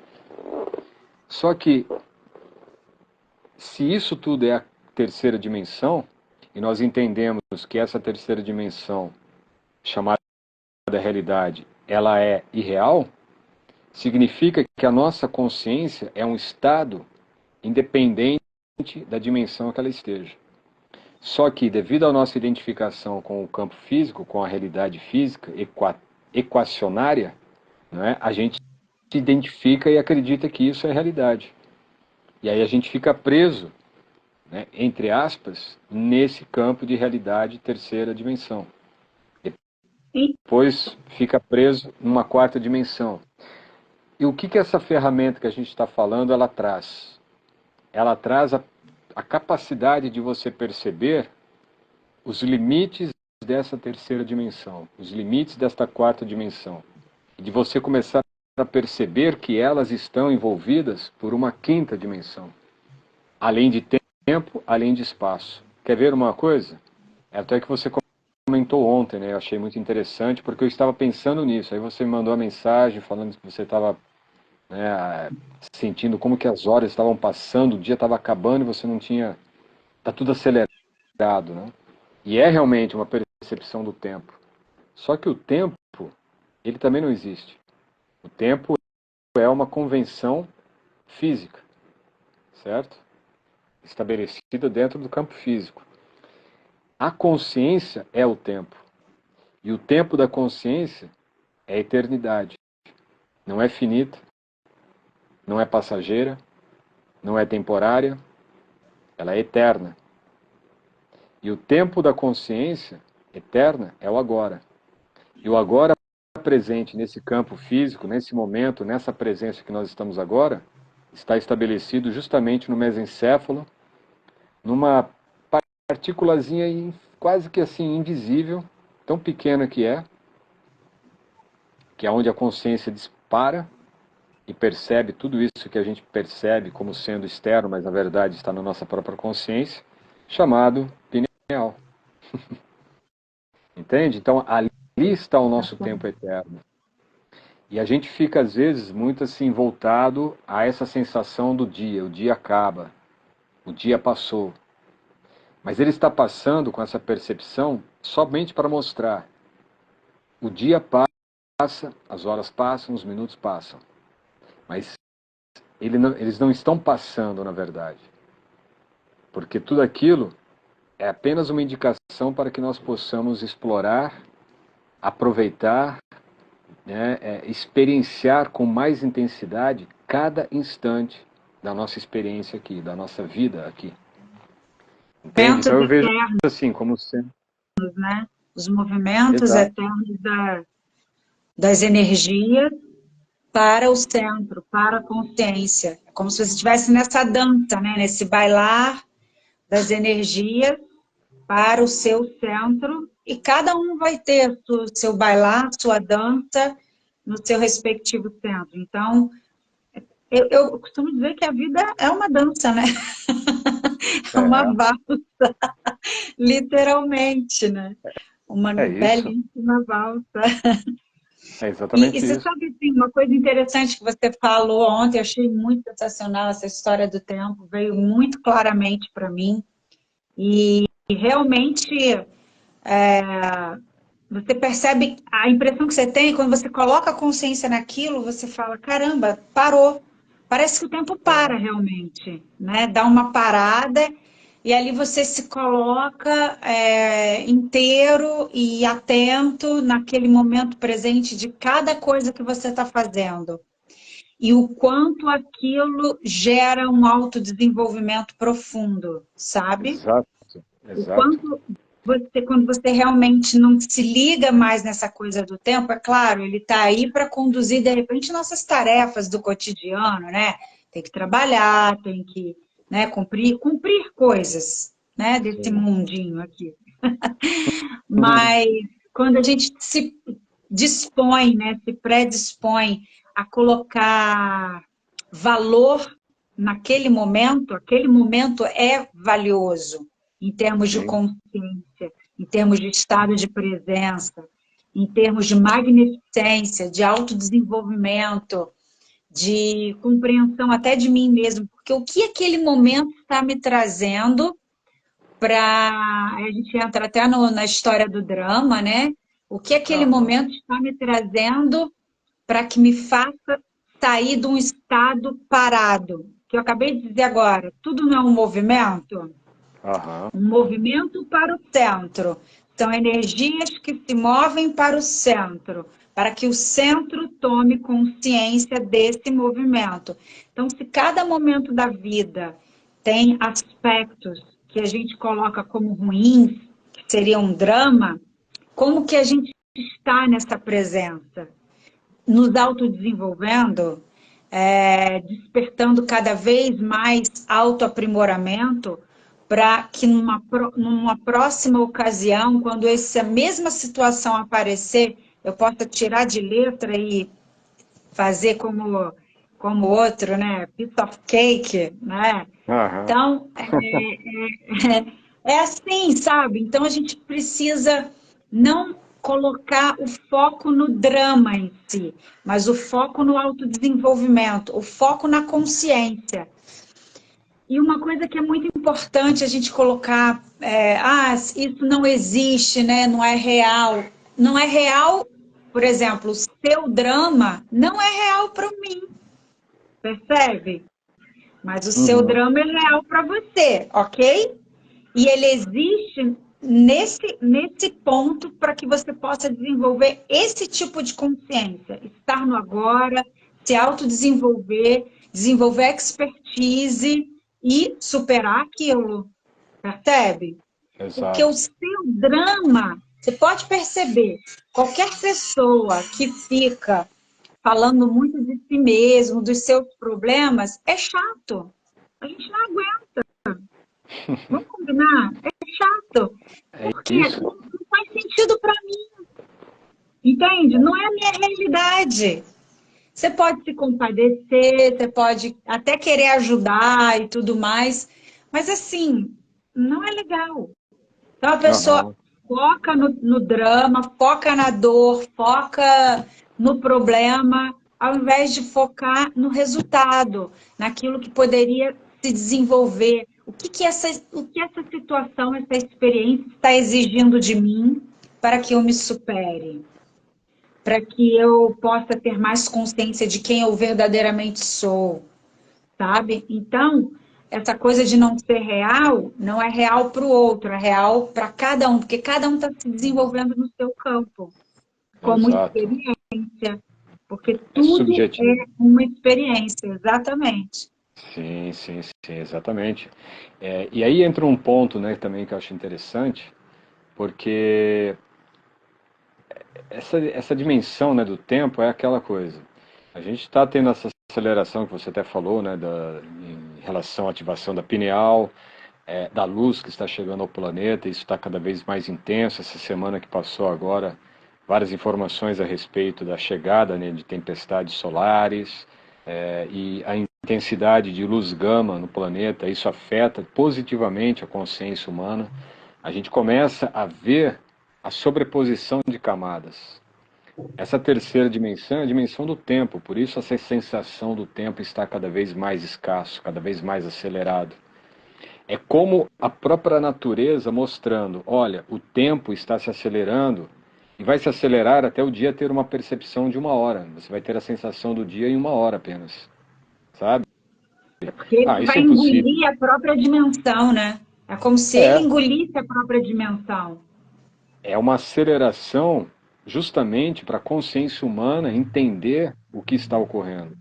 Só que, se isso tudo é a terceira dimensão, e nós entendemos que essa terceira dimensão, chamada realidade, ela é irreal, significa que a nossa consciência é um estado independente da dimensão que ela esteja. Só que, devido à nossa identificação com o campo físico, com a realidade física equacionária, né, a gente se identifica e acredita que isso é realidade. E aí a gente fica preso, né, entre aspas, nesse campo de realidade terceira dimensão. Depois fica preso numa quarta dimensão. E o que essa ferramenta que a gente está falando, ela traz? Ela traz a capacidade de você perceber os limites dessa terceira dimensão, os limites desta quarta dimensão. E de você começar a perceber que elas estão envolvidas por uma quinta dimensão. Além de tempo, além de espaço. Quer ver uma coisa? É até que você comentou ontem, né? Eu achei muito interessante, porque eu estava pensando nisso. Aí você me mandou a mensagem falando que você estava, né, sentindo como que as horas estavam passando, o dia estava acabando e você não tinha... Está tudo acelerado, né? E é realmente uma percepção do tempo. Só que o tempo, ele também não existe. O tempo é uma convenção física, certo? Estabelecida dentro do campo físico. A consciência é o tempo. E o tempo da consciência é a eternidade. Não é finita, não é passageira, não é temporária, ela é eterna. E o tempo da consciência eterna é o agora. E o agora presente nesse campo físico, nesse momento, nessa presença que nós estamos agora, está estabelecido justamente no mesencéfalo, numa partículazinha quase que assim invisível, tão pequena que é onde a consciência dispara e percebe tudo isso que a gente percebe como sendo externo, mas na verdade está na nossa própria consciência, chamado pineal. Entende? Então ali está o nosso tempo eterno. E a gente fica às vezes muito assim voltado a essa sensação do dia, o dia acaba, o dia passou. Mas ele está passando com essa percepção somente para mostrar o dia passa, as horas passam, os minutos passam. Mas eles não estão passando, na verdade. Porque tudo aquilo é apenas uma indicação para que nós possamos explorar, aproveitar, né, experienciar com mais intensidade cada instante da nossa experiência aqui, da nossa vida aqui. Entende? Então eu vejo assim, como sendo... né? Os movimentos Exato. eternos das energias para o centro, para a consciência. É como se você estivesse nessa dança, né? Nesse bailar das energias para o seu centro e cada um vai ter o seu bailar, sua dança no seu respectivo centro. Então, eu costumo dizer que a vida é uma dança, né? É uma É, valsa, literalmente, né? Uma é isso. belíssima valsa. É E exatamente você isso. sabe, assim, uma coisa interessante que você falou ontem, eu achei muito sensacional essa história do tempo, veio muito claramente para mim. E realmente você percebe a impressão que você tem quando você coloca a consciência naquilo, você fala, caramba, parou. Parece que o tempo para É, realmente, né? Dá uma parada e ali você se coloca inteiro e atento naquele momento presente de cada coisa que você está fazendo. E o quanto aquilo gera um autodesenvolvimento profundo, sabe? exato, O exato. quanto você, quando você realmente não se liga mais nessa coisa do tempo, é claro, ele está aí para conduzir, de repente, nossas tarefas do cotidiano, né? Tem que trabalhar, tem que, né, cumprir coisas, né, desse Sim. mundinho aqui. Mas quando a gente se dispõe, né, se predispõe a colocar valor naquele momento, aquele momento é valioso em termos de Sim. consciência, em termos de estado de presença, em termos de magnificência, de autodesenvolvimento, de compreensão até de mim mesmo, porque o que aquele momento está me trazendo para. A gente entra até na história do drama, né? O que aquele Aham. momento está me trazendo para que me faça sair de um estado parado? Que eu acabei de dizer agora, tudo não é um movimento? Aham. Um movimento para o centro. São energias que se movem para o centro, para que o centro tome consciência desse movimento. Então, se cada momento da vida tem aspectos que a gente coloca como ruins, que seria um drama, como que a gente está nessa presença? Nos autodesenvolvendo, despertando cada vez mais autoaprimoramento, para que numa próxima ocasião, quando essa mesma situação aparecer, eu possa tirar de letra e fazer como outro, né? Piece of cake, né? Aham. Então, é assim, sabe? Então a gente precisa não colocar o foco no drama em si, mas o foco no autodesenvolvimento, o foco na consciência. E uma coisa que é muito importante a gente colocar, isso não existe, né? Não é real. Não é real, por exemplo, o seu drama não é real para mim, percebe? Mas o seu Uhum. drama é real para você, ok? E ele existe nesse ponto para que você possa desenvolver esse tipo de consciência, estar no agora, se autodesenvolver, desenvolver expertise e superar aquilo, percebe? Porque o Exato. seu drama, você pode perceber, qualquer pessoa que fica falando muito de si mesmo, dos seus problemas, é chato. A gente não aguenta. Vamos combinar? É chato. É Porque isso. não faz sentido para mim, entende? Não é a minha realidade. Você pode se compadecer, você pode até querer ajudar e tudo mais, mas assim, não é legal. Então a pessoa Aham. foca no drama, foca na dor, foca no problema, ao invés de focar no resultado, naquilo que poderia se desenvolver. O que essa situação, essa experiência está exigindo de mim para que eu me supere, para que eu possa ter mais consciência de quem eu verdadeiramente sou, sabe? Então, essa coisa de não ser real, não é real para o outro, é real para cada um, porque cada um está se desenvolvendo no seu campo, como Exato. experiência, porque É tudo subjetivo. é uma experiência, exatamente. Sim, sim, sim, exatamente. E aí entra um ponto, né, também que eu acho interessante, porque essa dimensão, né, do tempo é aquela coisa. A gente está tendo essa aceleração que você até falou, né, em relação à ativação da pineal. da luz que está chegando ao planeta. Isso está cada vez mais intenso. Essa semana que passou agora, várias informações a respeito da chegada, né, de tempestades solares, e a intensidade de luz gama no planeta. Isso afeta positivamente a consciência humana. A gente começa a ver a sobreposição de camadas. Essa terceira dimensão é a dimensão do tempo, por isso essa sensação do tempo está cada vez mais escasso, cada vez mais acelerado. É como a própria natureza mostrando, olha, o tempo está se acelerando e vai se acelerar até o dia ter uma percepção de 1 hora. Você vai ter a sensação do dia em 1 hora apenas, sabe? Porque ele Isso vai é impossível. engolir a própria dimensão, né? É como se ele É, engolisse a própria dimensão. é uma aceleração justamente para a consciência humana entender o que está ocorrendo.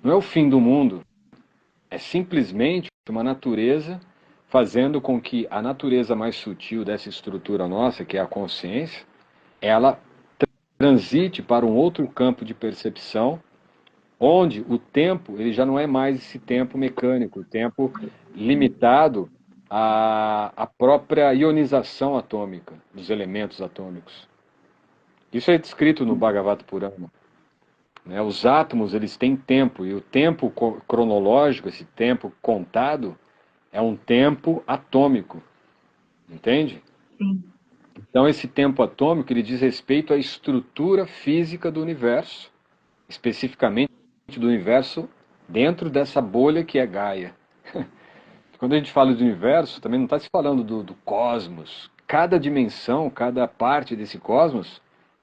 Não é o fim do mundo, é simplesmente uma natureza fazendo com que a natureza mais sutil dessa estrutura nossa, que é a consciência, ela transite para um outro campo de percepção, onde o tempo ele já não é mais esse tempo mecânico, o tempo limitado à própria ionização atômica dos elementos atômicos. Isso é descrito no Bhagavata Purana. Né? Os átomos eles têm tempo, e o tempo cronológico, esse tempo contado, é um tempo atômico, entende? Sim. Então esse tempo atômico ele diz respeito à estrutura física do universo, especificamente do universo dentro dessa bolha que é Gaia. Quando a gente fala do universo, também não está se falando do cosmos. Cada dimensão, cada parte desse cosmos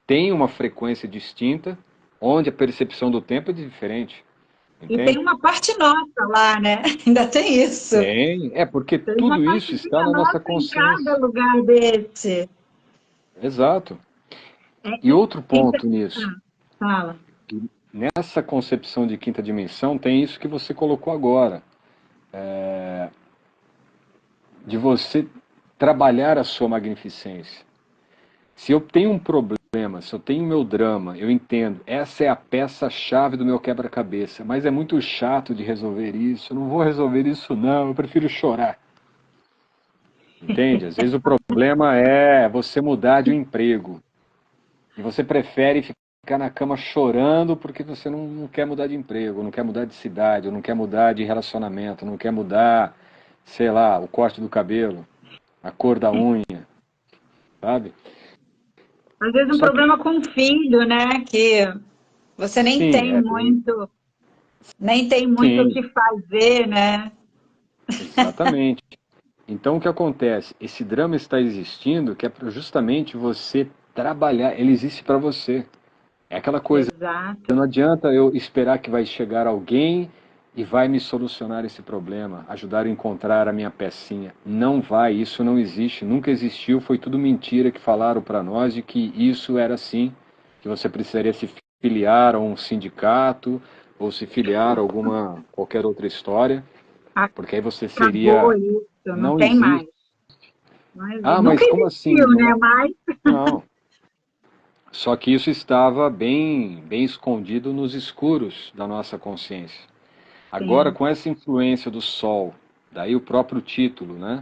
tem uma frequência distinta, onde a percepção do tempo é diferente. E tem Entende? uma parte nossa lá, né? Ainda tem isso. Tem. É porque Tem uma tudo isso está partezinha na nossa nossa em cada consciência. lugar desse. Exato. É, E outro isso, ponto nisso. fala. Nessa concepção de quinta dimensão, tem isso que você colocou agora. De você trabalhar a sua magnificência. Se eu tenho um problema, se eu tenho meu drama, eu entendo, essa é a peça-chave do meu quebra-cabeça, mas é muito chato de resolver isso, eu não vou resolver isso não, eu prefiro chorar. Entende? Às vezes o problema é você mudar de um emprego, e você prefere ficar na cama chorando porque você não quer mudar de emprego, não quer mudar de cidade, ou não quer mudar de relacionamento, não quer mudar, sei lá, o corte do cabelo, a cor da unha, sabe? Às vezes um Só que, problema com o filho, né? Que você sim, é bem, nem tem muito o sim, que fazer, né? exatamente. Então o que acontece? Esse drama está existindo que é para justamente você trabalhar, ele existe para você. É aquela coisa, Exato. não adianta eu esperar que vai chegar alguém e vai me solucionar esse problema, ajudar a encontrar a minha pecinha. Não vai, isso não existe, nunca existiu, foi tudo mentira que falaram para nós de que isso era assim, que você precisaria se filiar a um sindicato ou se filiar a qualquer outra história, porque aí você Acabou seria. isso, não Não tem existe. mais. Não existe. Ah, Nunca mas como assim? existiu, né? Mas Não. Só que isso estava bem, bem escondido nos escuros da nossa consciência. Agora, sim. com essa influência do Sol, daí o próprio título, né?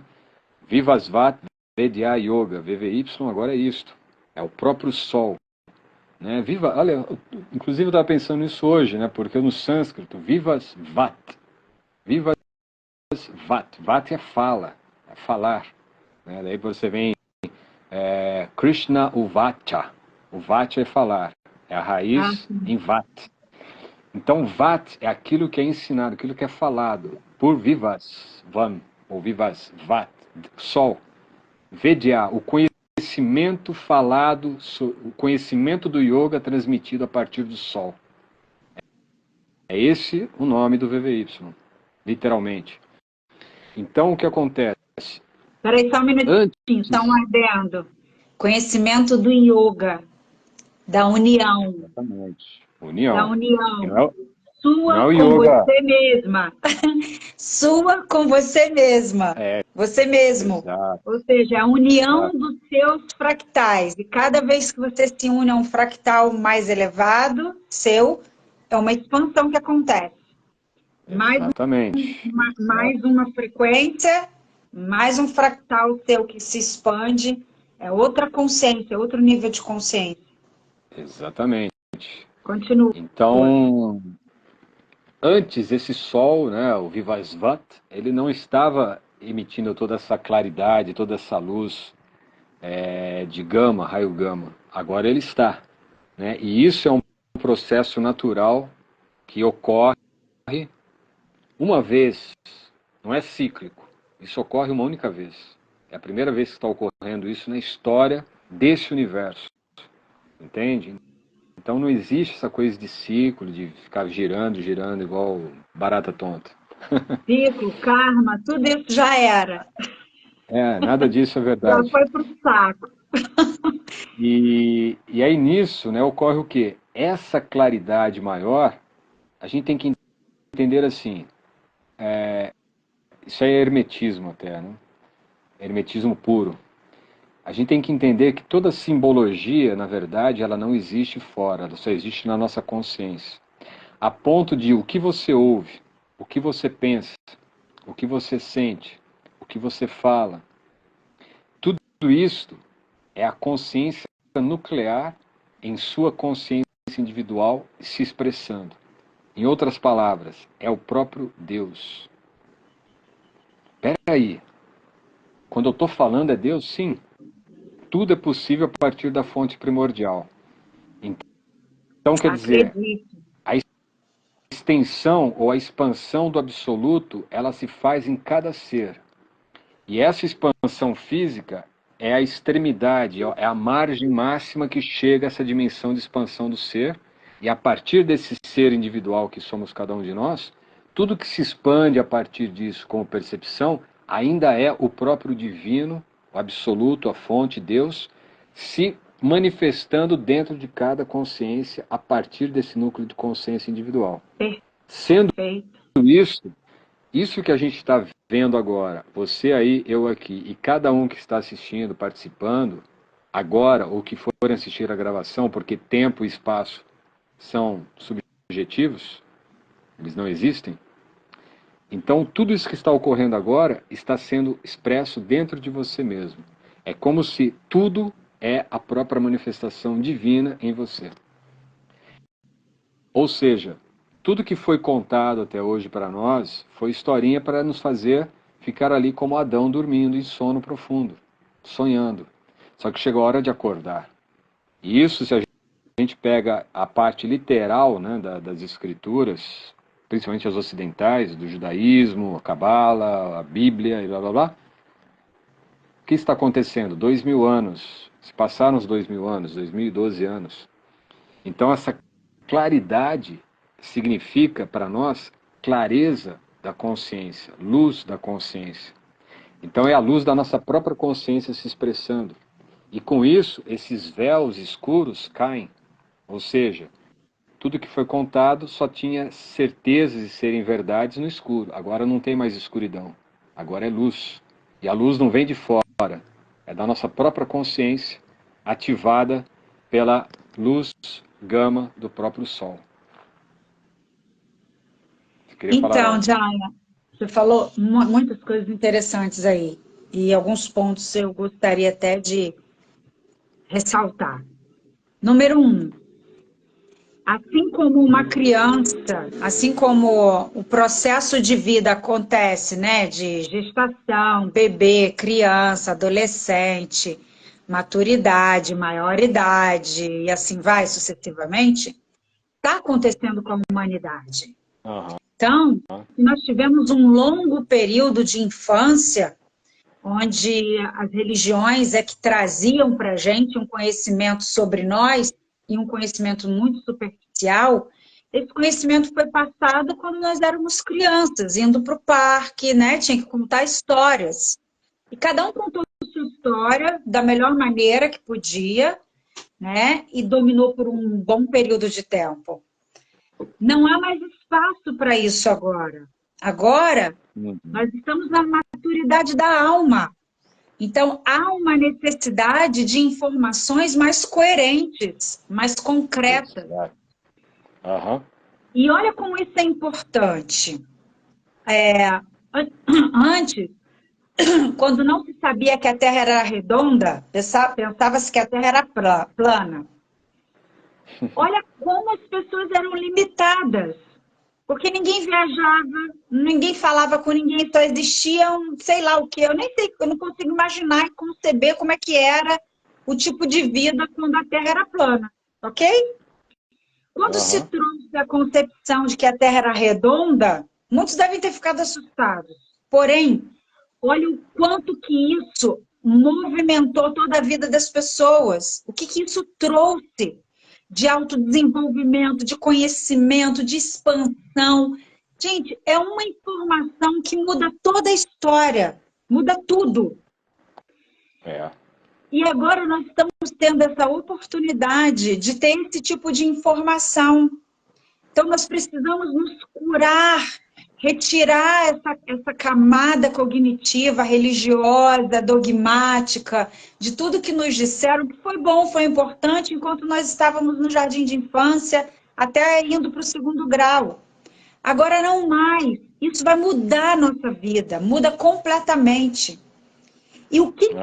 Vivasvat Vedya Yoga, VVY agora é isto. É o próprio Sol. Né? Viva, olha, inclusive eu estava pensando nisso hoje, né? Porque no sânscrito, Vivasvat. Vivasvat. Vat é fala, é falar. Né? Daí você vem Krishna Uvacha. Uvacha é falar. É a Ah, raiz sim. em Vat. Então, Vat é aquilo que é ensinado, aquilo que é falado por Vivas, Van, ou Vivas, Vat, Sol. Vedya, o conhecimento falado, o conhecimento do yoga transmitido a partir do Sol. É esse o nome do VVY, literalmente. Então, o que acontece? Peraí, só um minutinho, só um Antes. adendo. Conhecimento do yoga, da união, Exatamente. da União. E união. não é Sua o com yoga. você mesma. Sua com você mesma. É, Você mesmo. exato, Ou seja, a união exato. dos seus fractais. E cada vez que você se une a um fractal mais elevado, seu, é uma expansão que acontece. Mais Exatamente. Exato. mais uma frequência mais um fractal seu que se expande, é outra consciência, outro nível de consciência. Exatamente. Continua. Então, antes esse Sol, né, o Vivasvat, ele não estava emitindo toda essa claridade, toda essa luz de gama, raio gama. Agora ele está, né? E isso é um processo natural que ocorre uma vez, não é cíclico. Isso ocorre uma única vez. É a primeira vez que está ocorrendo isso na história desse universo. Entende? Então não existe essa coisa de ciclo, de ficar girando, girando igual barata tonta. Ciclo, karma, tudo isso já era. Nada disso é Já verdade. foi pro saco. E aí nisso, né, ocorre o quê? Essa claridade maior, a gente tem que entender assim, isso é hermetismo até, né? Hermetismo puro. A gente tem que entender que toda simbologia, na verdade, ela não existe fora, ela só existe na nossa consciência. A ponto de o que você ouve, o que você pensa, o que você sente, o que você fala, tudo isso é a consciência nuclear em sua consciência individual se expressando. Em outras palavras, é o próprio Deus. Espera aí, quando eu estou falando é Deus? Sim. Tudo é possível a partir da fonte primordial. Então, quer dizer, Acredito. a extensão ou a expansão do absoluto, ela se faz em cada ser. E essa expansão física é a extremidade, é a margem máxima que chega a essa dimensão de expansão do ser. E a partir desse ser individual que somos cada um de nós, tudo que se expande a partir disso como percepção ainda é o próprio divino, o absoluto, a fonte, Deus, se manifestando dentro de cada consciência a partir desse núcleo de consciência individual. Sendo Perfeito. isso que a gente está vendo agora, você aí, eu aqui, e cada um que está assistindo, participando, agora, ou que forem assistir a gravação, porque tempo e espaço são subjetivos, eles não existem. Então, tudo isso que está ocorrendo agora está sendo expresso dentro de você mesmo. É como se tudo é a própria manifestação divina em você. Ou seja, tudo que foi contado até hoje para nós foi historinha para nos fazer ficar ali como Adão dormindo em sono profundo, sonhando. Só que chegou a hora de acordar. E isso, se a gente pega a parte literal, né, das escrituras, principalmente as ocidentais, do judaísmo, a Cabala, a Bíblia e blá blá blá, o que está acontecendo? 2000 anos, se passaram os 2000 anos, 2012 anos. Então essa claridade significa para nós clareza da consciência, luz da consciência. Então é a luz da nossa própria consciência se expressando. E com isso, esses véus escuros caem. Ou seja, tudo que foi contado só tinha certezas de serem verdades no escuro. Agora não tem mais escuridão. Agora é luz. E a luz não vem de fora. É da nossa própria consciência, ativada pela luz gama do próprio Sol. Você queria falar Então, algo? Jaya, você falou muitas coisas interessantes aí. E alguns pontos eu gostaria até de ressaltar. Número um, assim como uma criança, assim como o processo de vida acontece, né, de gestação, bebê, criança, adolescente, maturidade, maioridade, e assim vai sucessivamente, está acontecendo com a humanidade. Aham. Então, nós tivemos um longo período de infância onde as religiões é que traziam para a gente um conhecimento sobre nós e um conhecimento muito superficial. Esse conhecimento foi passado quando nós éramos crianças, indo para o parque, né? Tinha que contar histórias. E cada um contou a sua história da melhor maneira que podia, né? E dominou por um bom período de tempo. Não há mais espaço para isso agora. Agora, nós estamos na maturidade da alma. Então, há uma necessidade de informações mais coerentes, mais concretas. Aham. E olha como isso é importante. Antes, quando não se sabia que a Terra era redonda, pensava-se que a Terra era plana. Olha como as pessoas eram limitadas. Porque ninguém viajava, ninguém falava com ninguém, só existia um, sei lá o quê. Eu nem sei, eu não consigo imaginar e conceber como é que era o tipo de vida quando a Terra era plana, ok? Quando se Aham. trouxe a concepção de que a Terra era redonda, muitos devem ter ficado assustados. Porém, olha o quanto que isso movimentou toda a vida das pessoas. O que que isso trouxe de autodesenvolvimento, de conhecimento, de expansão. Gente, é uma informação que muda toda a história, muda tudo. É. E agora nós estamos tendo essa oportunidade de ter esse tipo de informação. Então, nós precisamos nos curar, retirar essa camada cognitiva, religiosa, dogmática, de tudo que nos disseram, que foi bom, foi importante, enquanto nós estávamos no jardim de infância, até indo para o 2º grau. Agora não mais. Isso vai mudar a nossa vida, muda completamente. E o que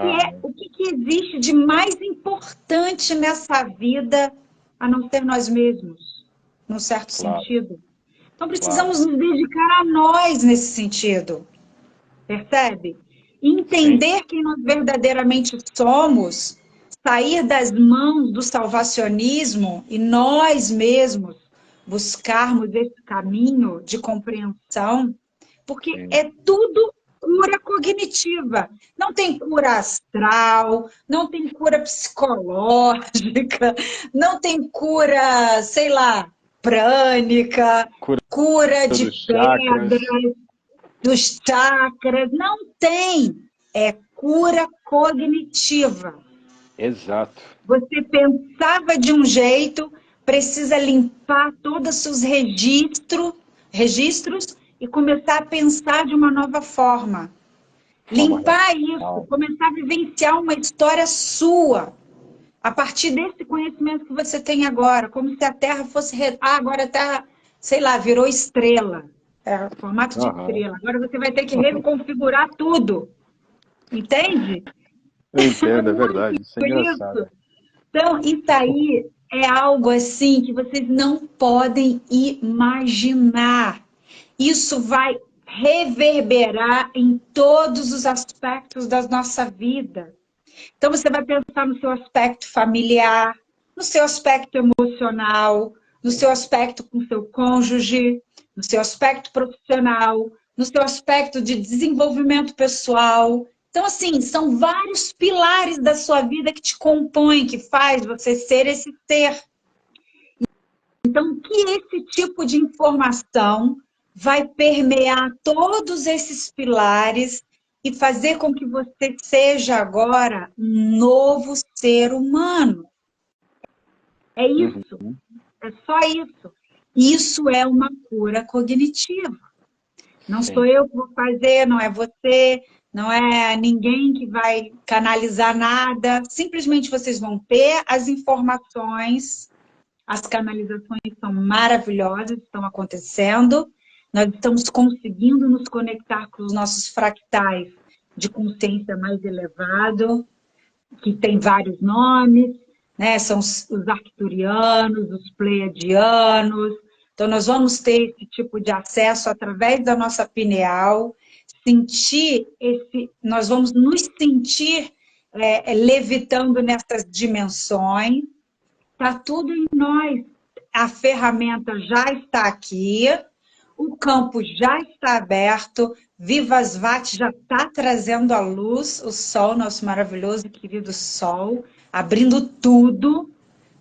existe de mais importante nessa vida, a não ser nós mesmos, num certo Claro, sentido? Então, claro. precisamos nos dedicar a nós nesse sentido, percebe? Sim. Entender quem nós verdadeiramente somos, sair das mãos do salvacionismo e nós mesmos buscarmos esse caminho de compreensão, porque Sim. é tudo cura cognitiva. Não tem cura astral, não tem cura psicológica, não tem cura, sei lá, prânica, Cura cura de dos chakras. pedras, dos chakras. Não tem. É cura cognitiva. Exato. Você pensava de um jeito, precisa limpar todos os seus registros e começar a pensar de uma nova forma. Forma Limpar isso, racional. começar a vivenciar uma história sua, a partir desse conhecimento que você tem agora, como se a Terra fosse... agora a Terra, sei lá, virou estrela, formato de Aham. estrela. Agora você vai ter que reconfigurar tudo, entende? Eu É entendo, é muito verdade. Isso é engraçado. isso. Então, isso aí é algo assim que vocês não podem imaginar. Isso vai reverberar em todos os aspectos da nossa vida. Então, você vai pensar no seu aspecto familiar, no seu aspecto emocional, no seu aspecto com seu cônjuge, no seu aspecto profissional, no seu aspecto de desenvolvimento pessoal. Então, assim, são vários pilares da sua vida que te compõem, que faz você ser esse ser. Então, que esse tipo de informação vai permear todos esses pilares e fazer com que você seja agora um novo ser humano. É isso, Uhum. é só isso. Isso é uma cura cognitiva. Não sou Sim. eu que vou fazer, não é você, não é ninguém que vai canalizar nada. Simplesmente vocês vão ter as informações. As canalizações são maravilhosas, estão acontecendo. Nós estamos conseguindo nos conectar com os nossos fractais de consciência mais elevado, que tem vários nomes, né? São os arcturianos, os pleiadianos. Então, nós vamos ter esse tipo de acesso através da nossa pineal, nós vamos nos sentir levitando nessas dimensões. Está tudo em nós. A ferramenta já está aqui, o campo já está aberto, Vivasvat já está trazendo a luz, o sol, nosso maravilhoso e querido sol, abrindo tudo.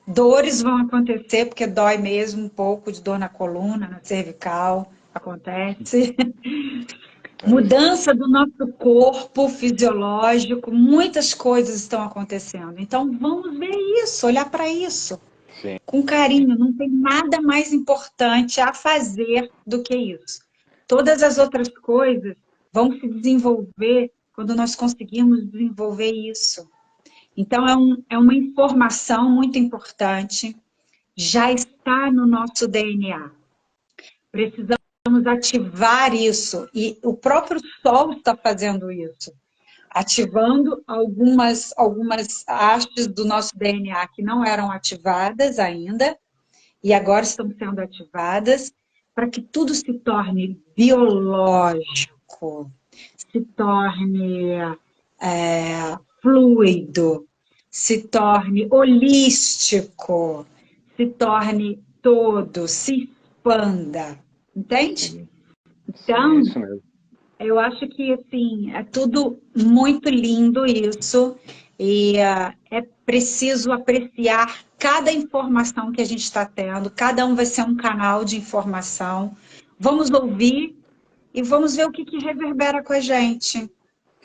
Dores vão acontecer, porque dói mesmo um pouco de dor na coluna, na cervical, acontece. Exato. Mudança do nosso corpo fisiológico, muitas coisas estão acontecendo. Então, vamos ver isso, olhar para isso Sim. com carinho. Não tem nada mais importante a fazer do que isso. Todas as outras coisas vão se desenvolver quando nós conseguirmos desenvolver isso. Então, é uma informação muito importante, já está no nosso DNA. Precisamos vamos ativar isso. E o próprio Sol está fazendo isso, ativando algumas hastes do nosso DNA que não eram ativadas ainda, e agora estão sendo ativadas, para que tudo se torne biológico, se torne fluido, se torne holístico, se torne todo, se expanda, entende? Então, é isso mesmo. eu acho que assim, é tudo muito lindo isso, e é preciso apreciar cada informação que a gente está tendo, cada um vai ser um canal de informação, vamos ouvir e vamos ver o que reverbera com a gente.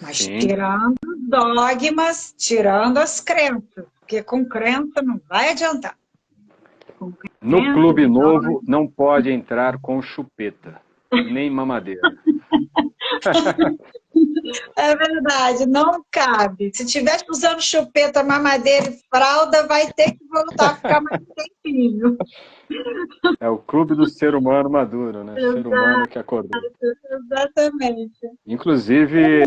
Mas Sim. tirando os dogmas, tirando as crenças, porque com crença não vai adiantar. No clube novo não pode entrar com chupeta, nem mamadeira. É verdade, não cabe. Se estiver usando chupeta, mamadeira e fralda, vai ter que voltar a ficar mais tempinho. É o clube do ser humano maduro, né? Exato, ser humano que acordou. Exatamente. Inclusive,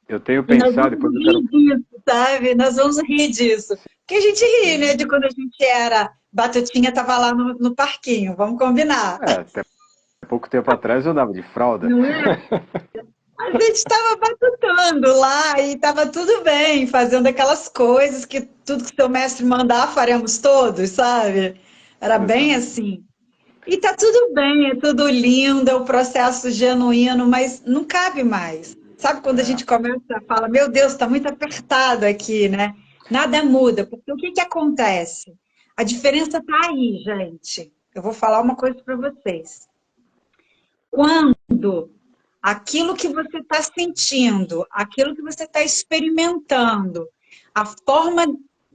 eu tenho Nós pensado... vamos rir disso, sabe? Nós vamos rir disso. Porque a gente ri, né? De quando a gente era batutinha, estava lá no parquinho. Vamos combinar. Até pouco tempo atrás eu andava de fralda. Não é? A gente estava batutando lá e estava tudo bem, fazendo aquelas coisas que tudo que seu mestre mandar faremos todos, sabe? Era bem assim. E tá tudo bem, é tudo lindo, é um processo genuíno, mas não cabe mais. Sabe quando a gente começa a falar, meu Deus, está muito apertado aqui, né? Nada muda, porque o que acontece? A diferença está aí, gente. Eu vou falar uma coisa para vocês. Quando aquilo que você está sentindo, aquilo que você está experimentando, a forma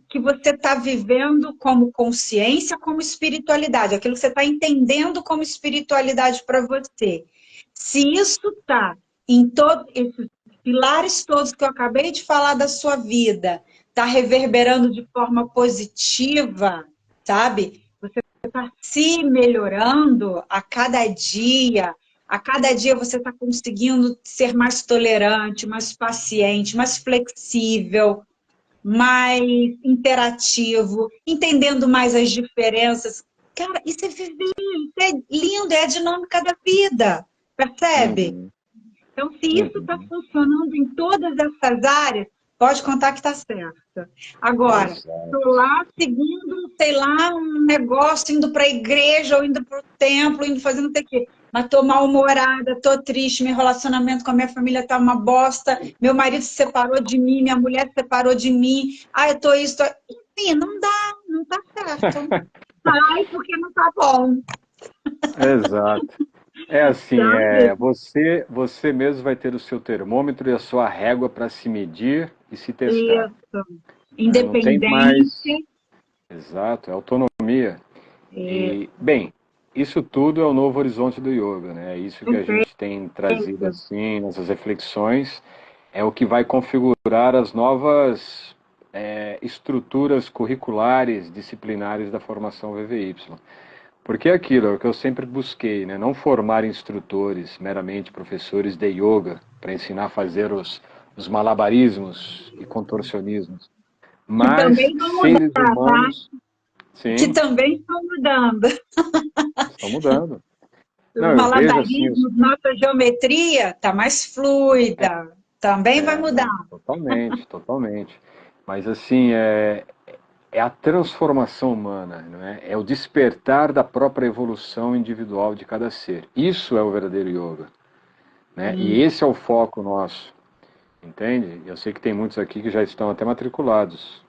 que você está vivendo como consciência, como espiritualidade, aquilo que você está entendendo como espiritualidade para você. Se isso está em todos esses pilares todos que eu acabei de falar da sua vida, está reverberando de forma positiva, sabe? Você está se melhorando a cada dia você está conseguindo ser mais tolerante, mais paciente, mais flexível, mais interativo, entendendo mais as diferenças. Cara, isso é viver, isso é lindo, é a dinâmica da vida, percebe? Então, se isso está funcionando em todas essas áreas, pode contar que está certo. Agora, estou lá seguindo, sei lá, um negócio, indo para a igreja, ou indo para o templo, indo fazendo o que, mas estou mal-humorada, estou triste, meu relacionamento com a minha família está uma bosta, meu marido se separou de mim, minha mulher se separou de mim, eu estou isso, enfim, não dá, não está certo. Sai porque não está bom. Exato. É assim, você mesmo vai ter o seu termômetro e a sua régua para se medir e se testar. Isso. Independente. Não tem mais... Exato, é autonomia. E, bem, isso tudo é o novo horizonte do yoga, né? É isso que a gente tem trazido assim, nessas reflexões, é o que vai configurar as novas estruturas curriculares, disciplinares da formação VVY. Porque é aquilo, é o que eu sempre busquei, né? Não formar instrutores, meramente professores de yoga, para ensinar a fazer os malabarismos e contorcionismos. Mas seres humanos... Tá? Sim. Que também estão mudando. Estão mudando. Os malabarismos, assim, nossa geometria está mais fluida. Também vai mudar. Totalmente, totalmente. Mas assim, é a transformação humana, não é? É o despertar da própria evolução individual de cada ser. Isso é o verdadeiro yoga, né? E esse é o foco nosso, entende? Eu sei que tem muitos aqui que já estão até matriculados.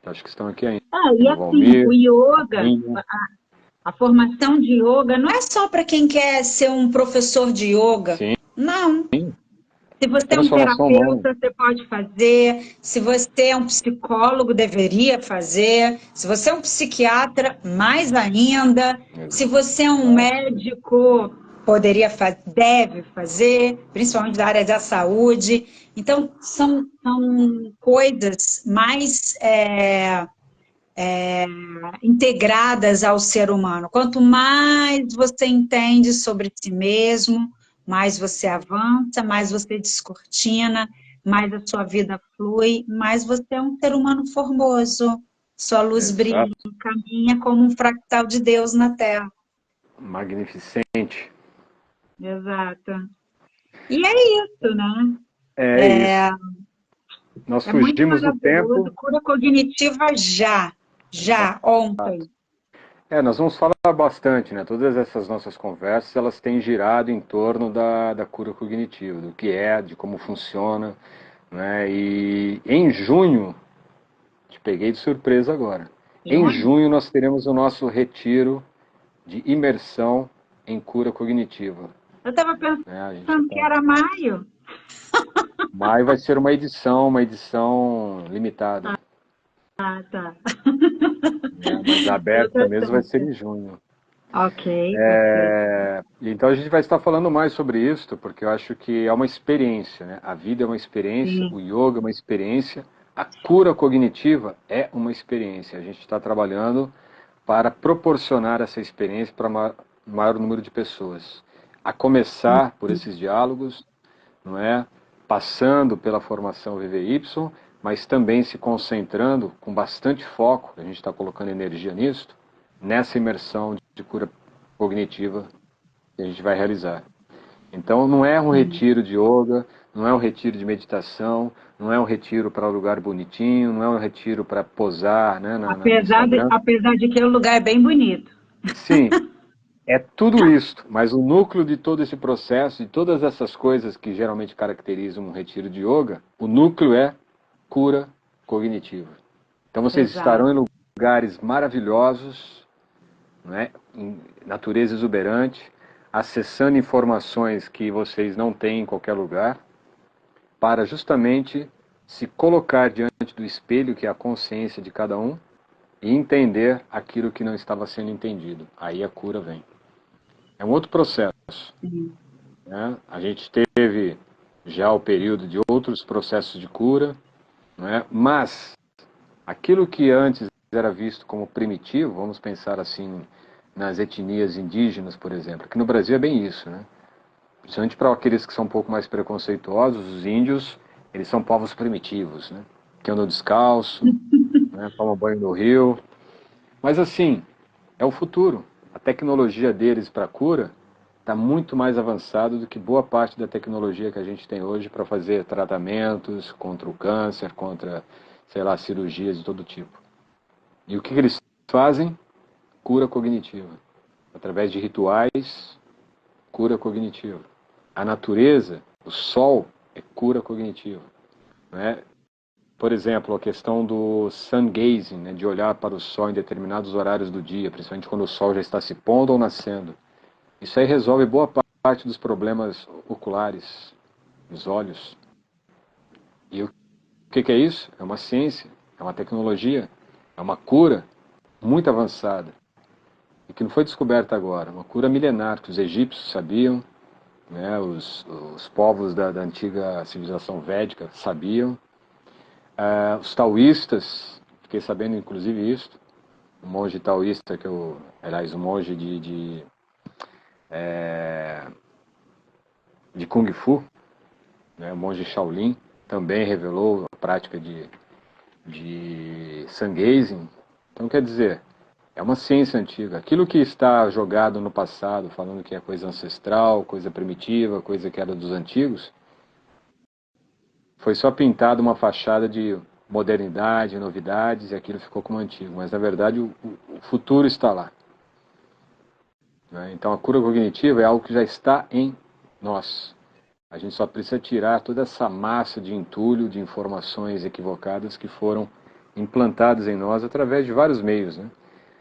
Acho que estão aqui ainda. E assim, o yoga, a formação de yoga não é só para quem quer ser um professor de yoga. Sim. Não. Sim. Se você é um terapeuta, você pode fazer. Se você é um psicólogo, deveria fazer. Se você é um psiquiatra, mais ainda. Se você é um médico, deve fazer, principalmente da área da saúde. Então, são coisas mais integradas ao ser humano. Quanto mais você entende sobre si mesmo, mais você avança, mais você descortina, mais a sua vida flui, mais você é um ser humano formoso. Sua luz brilha, Exato. caminha como um fractal de Deus na Terra. Magnificente. Exato. E é isso, né? É isso. Nós É muito fugimos do maravilhoso. tempo. Cura cognitiva já, ontem. Nós vamos falar bastante, né? Todas essas nossas conversas, elas têm girado em torno da cura cognitiva, do que é, de como funciona, né? E em junho, te peguei de surpresa agora. Em Junho? junho nós teremos o nosso retiro de imersão em cura cognitiva, Eu estava né? A gente pensando que tá... era maio. Maio vai ser uma edição limitada, Ah, tá. né? Mas a Eu aberta tô mesmo vai ser certa. em junho. Ok, perfeito. Então a gente vai estar falando mais sobre isso, porque eu acho que é uma experiência, né? A vida é uma experiência, Sim. o yoga é uma experiência, a cura cognitiva é uma experiência. A gente está trabalhando para proporcionar essa experiência para o maior número de pessoas. A começar por esses diálogos, não é? Passando pela formação VVY, mas também se concentrando com bastante foco, a gente está colocando energia nisso, nessa imersão de cura cognitiva que a gente vai realizar. Então não é um Sim. retiro de yoga, não é um retiro de meditação, não é um retiro para um lugar bonitinho, não é um retiro para posar, né, no Instagram. Apesar de que o lugar é bem bonito. Sim, é tudo isso, mas o núcleo de todo esse processo, de todas essas coisas que geralmente caracterizam um retiro de yoga, o núcleo é cura cognitiva. Então vocês Exato. estarão em lugares maravilhosos, né, em natureza exuberante, acessando informações que vocês não têm em qualquer lugar, para justamente se colocar diante do espelho, que é a consciência de cada um, e entender aquilo que não estava sendo entendido. Aí a cura vem. É um outro processo, Sim. né? A gente teve já o período de outros processos de cura, né? Mas aquilo que antes era visto como primitivo, vamos pensar assim nas etnias indígenas, por exemplo, que no Brasil é bem isso, né? Principalmente para aqueles que são um pouco mais preconceituosos, os índios, eles são povos primitivos, né? Que andam descalço, né? Tomam banho no rio. Mas assim, é o futuro. A tecnologia deles para cura está muito mais avançada do que boa parte da tecnologia que a gente tem hoje para fazer tratamentos contra o câncer, contra, sei lá, cirurgias de todo tipo. E o que eles fazem? Cura cognitiva. Através de rituais, cura cognitiva. A natureza, o sol, é cura cognitiva. Né? Por exemplo, a questão do sun gazing, né? De olhar para o sol em determinados horários do dia, principalmente quando o sol já está se pondo ou nascendo. Isso aí resolve boa parte dos problemas oculares, dos olhos. E o que é isso? É uma ciência, é uma tecnologia, é uma cura muito avançada. E que não foi descoberta agora, uma cura milenar, que os egípcios sabiam, né, os povos da antiga civilização védica sabiam, os taoístas, fiquei sabendo inclusive isso, um monge taoísta, aliás, um monge de Kung Fu, né, o monge Shaolin, também revelou a prática de sun gazing. Então, quer dizer, é uma ciência antiga. Aquilo que está jogado no passado, falando que é coisa ancestral, coisa primitiva, coisa que era dos antigos, foi só pintado uma fachada de modernidade, novidades, e aquilo ficou como antigo. Mas, na verdade, o futuro está lá. Né? Então, a cura cognitiva é algo que já está em nós. A gente só precisa tirar toda essa massa de entulho, de informações equivocadas que foram implantadas em nós através de vários meios, né?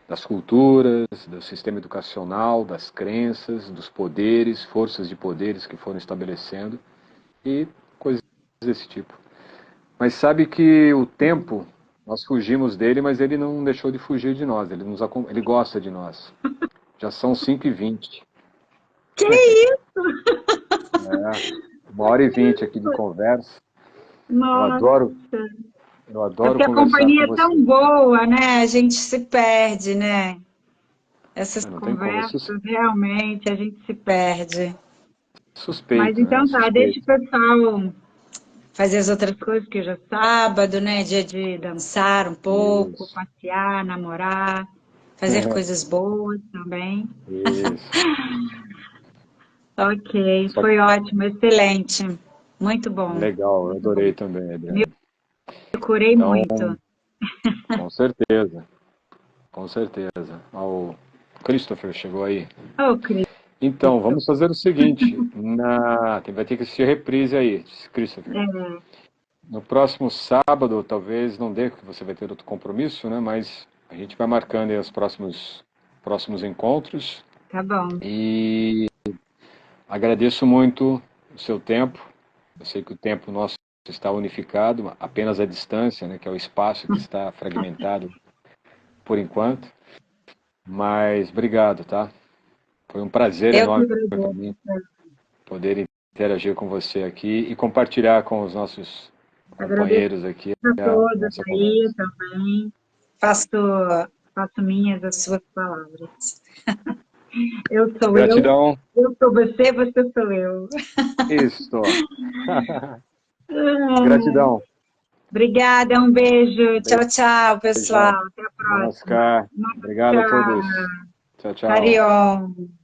Das culturas, do sistema educacional, das crenças, dos poderes, forças de poderes que foram estabelecendo e coisas desse tipo. Mas sabe que o tempo, nós fugimos dele, mas ele não deixou de fugir de nós, ele gosta de nós. Já são 5h20. Que isso? 1h20 aqui de conversa. Eu Nossa. adoro, Eu É adoro porque a conversar com companhia é você. tão boa, né? A gente se perde, né? Essas Não tem como. conversas, realmente, a gente se perde. Mas Suspeito, né? então tá, deixa o Suspeito. pessoal fazer as outras coisas, que hoje é sábado, né? Dia de dançar um pouco, Isso. passear, namorar, fazer coisas boas também. Isso. Ok, Só que foi ótimo, excelente. Muito bom, legal, eu muito bom. adorei também, Me Adriane. procurei Então, muito. com certeza, com certeza. O Christopher chegou aí. Oh, Cristo. Então, vamos fazer o seguinte. Vai ter que assistir reprise aí, Christopher. É, No próximo sábado, talvez não dê, porque você vai ter outro compromisso, né? Mas a gente vai marcando aí os próximos encontros. tá bom. E agradeço muito o seu tempo. Eu sei que o tempo nosso está unificado, apenas a distância, né? Que é o espaço que está fragmentado por enquanto. Mas obrigado, tá? Foi um prazer Eu que enorme para agradeço mim poder interagir com você aqui e compartilhar com os nossos agradeço companheiros aqui a a todos nossa aí conversa. também. Faço, faço minhas as suas palavras. Gratidão. Eu sou você, você sou eu. Isso. Ah, Gratidão. obrigada, um beijo. Tchau, tchau, pessoal. Beijão. Até a próxima. Namaskar. Obrigado a Namaskar. todos. Tchau, tchau. Hariom.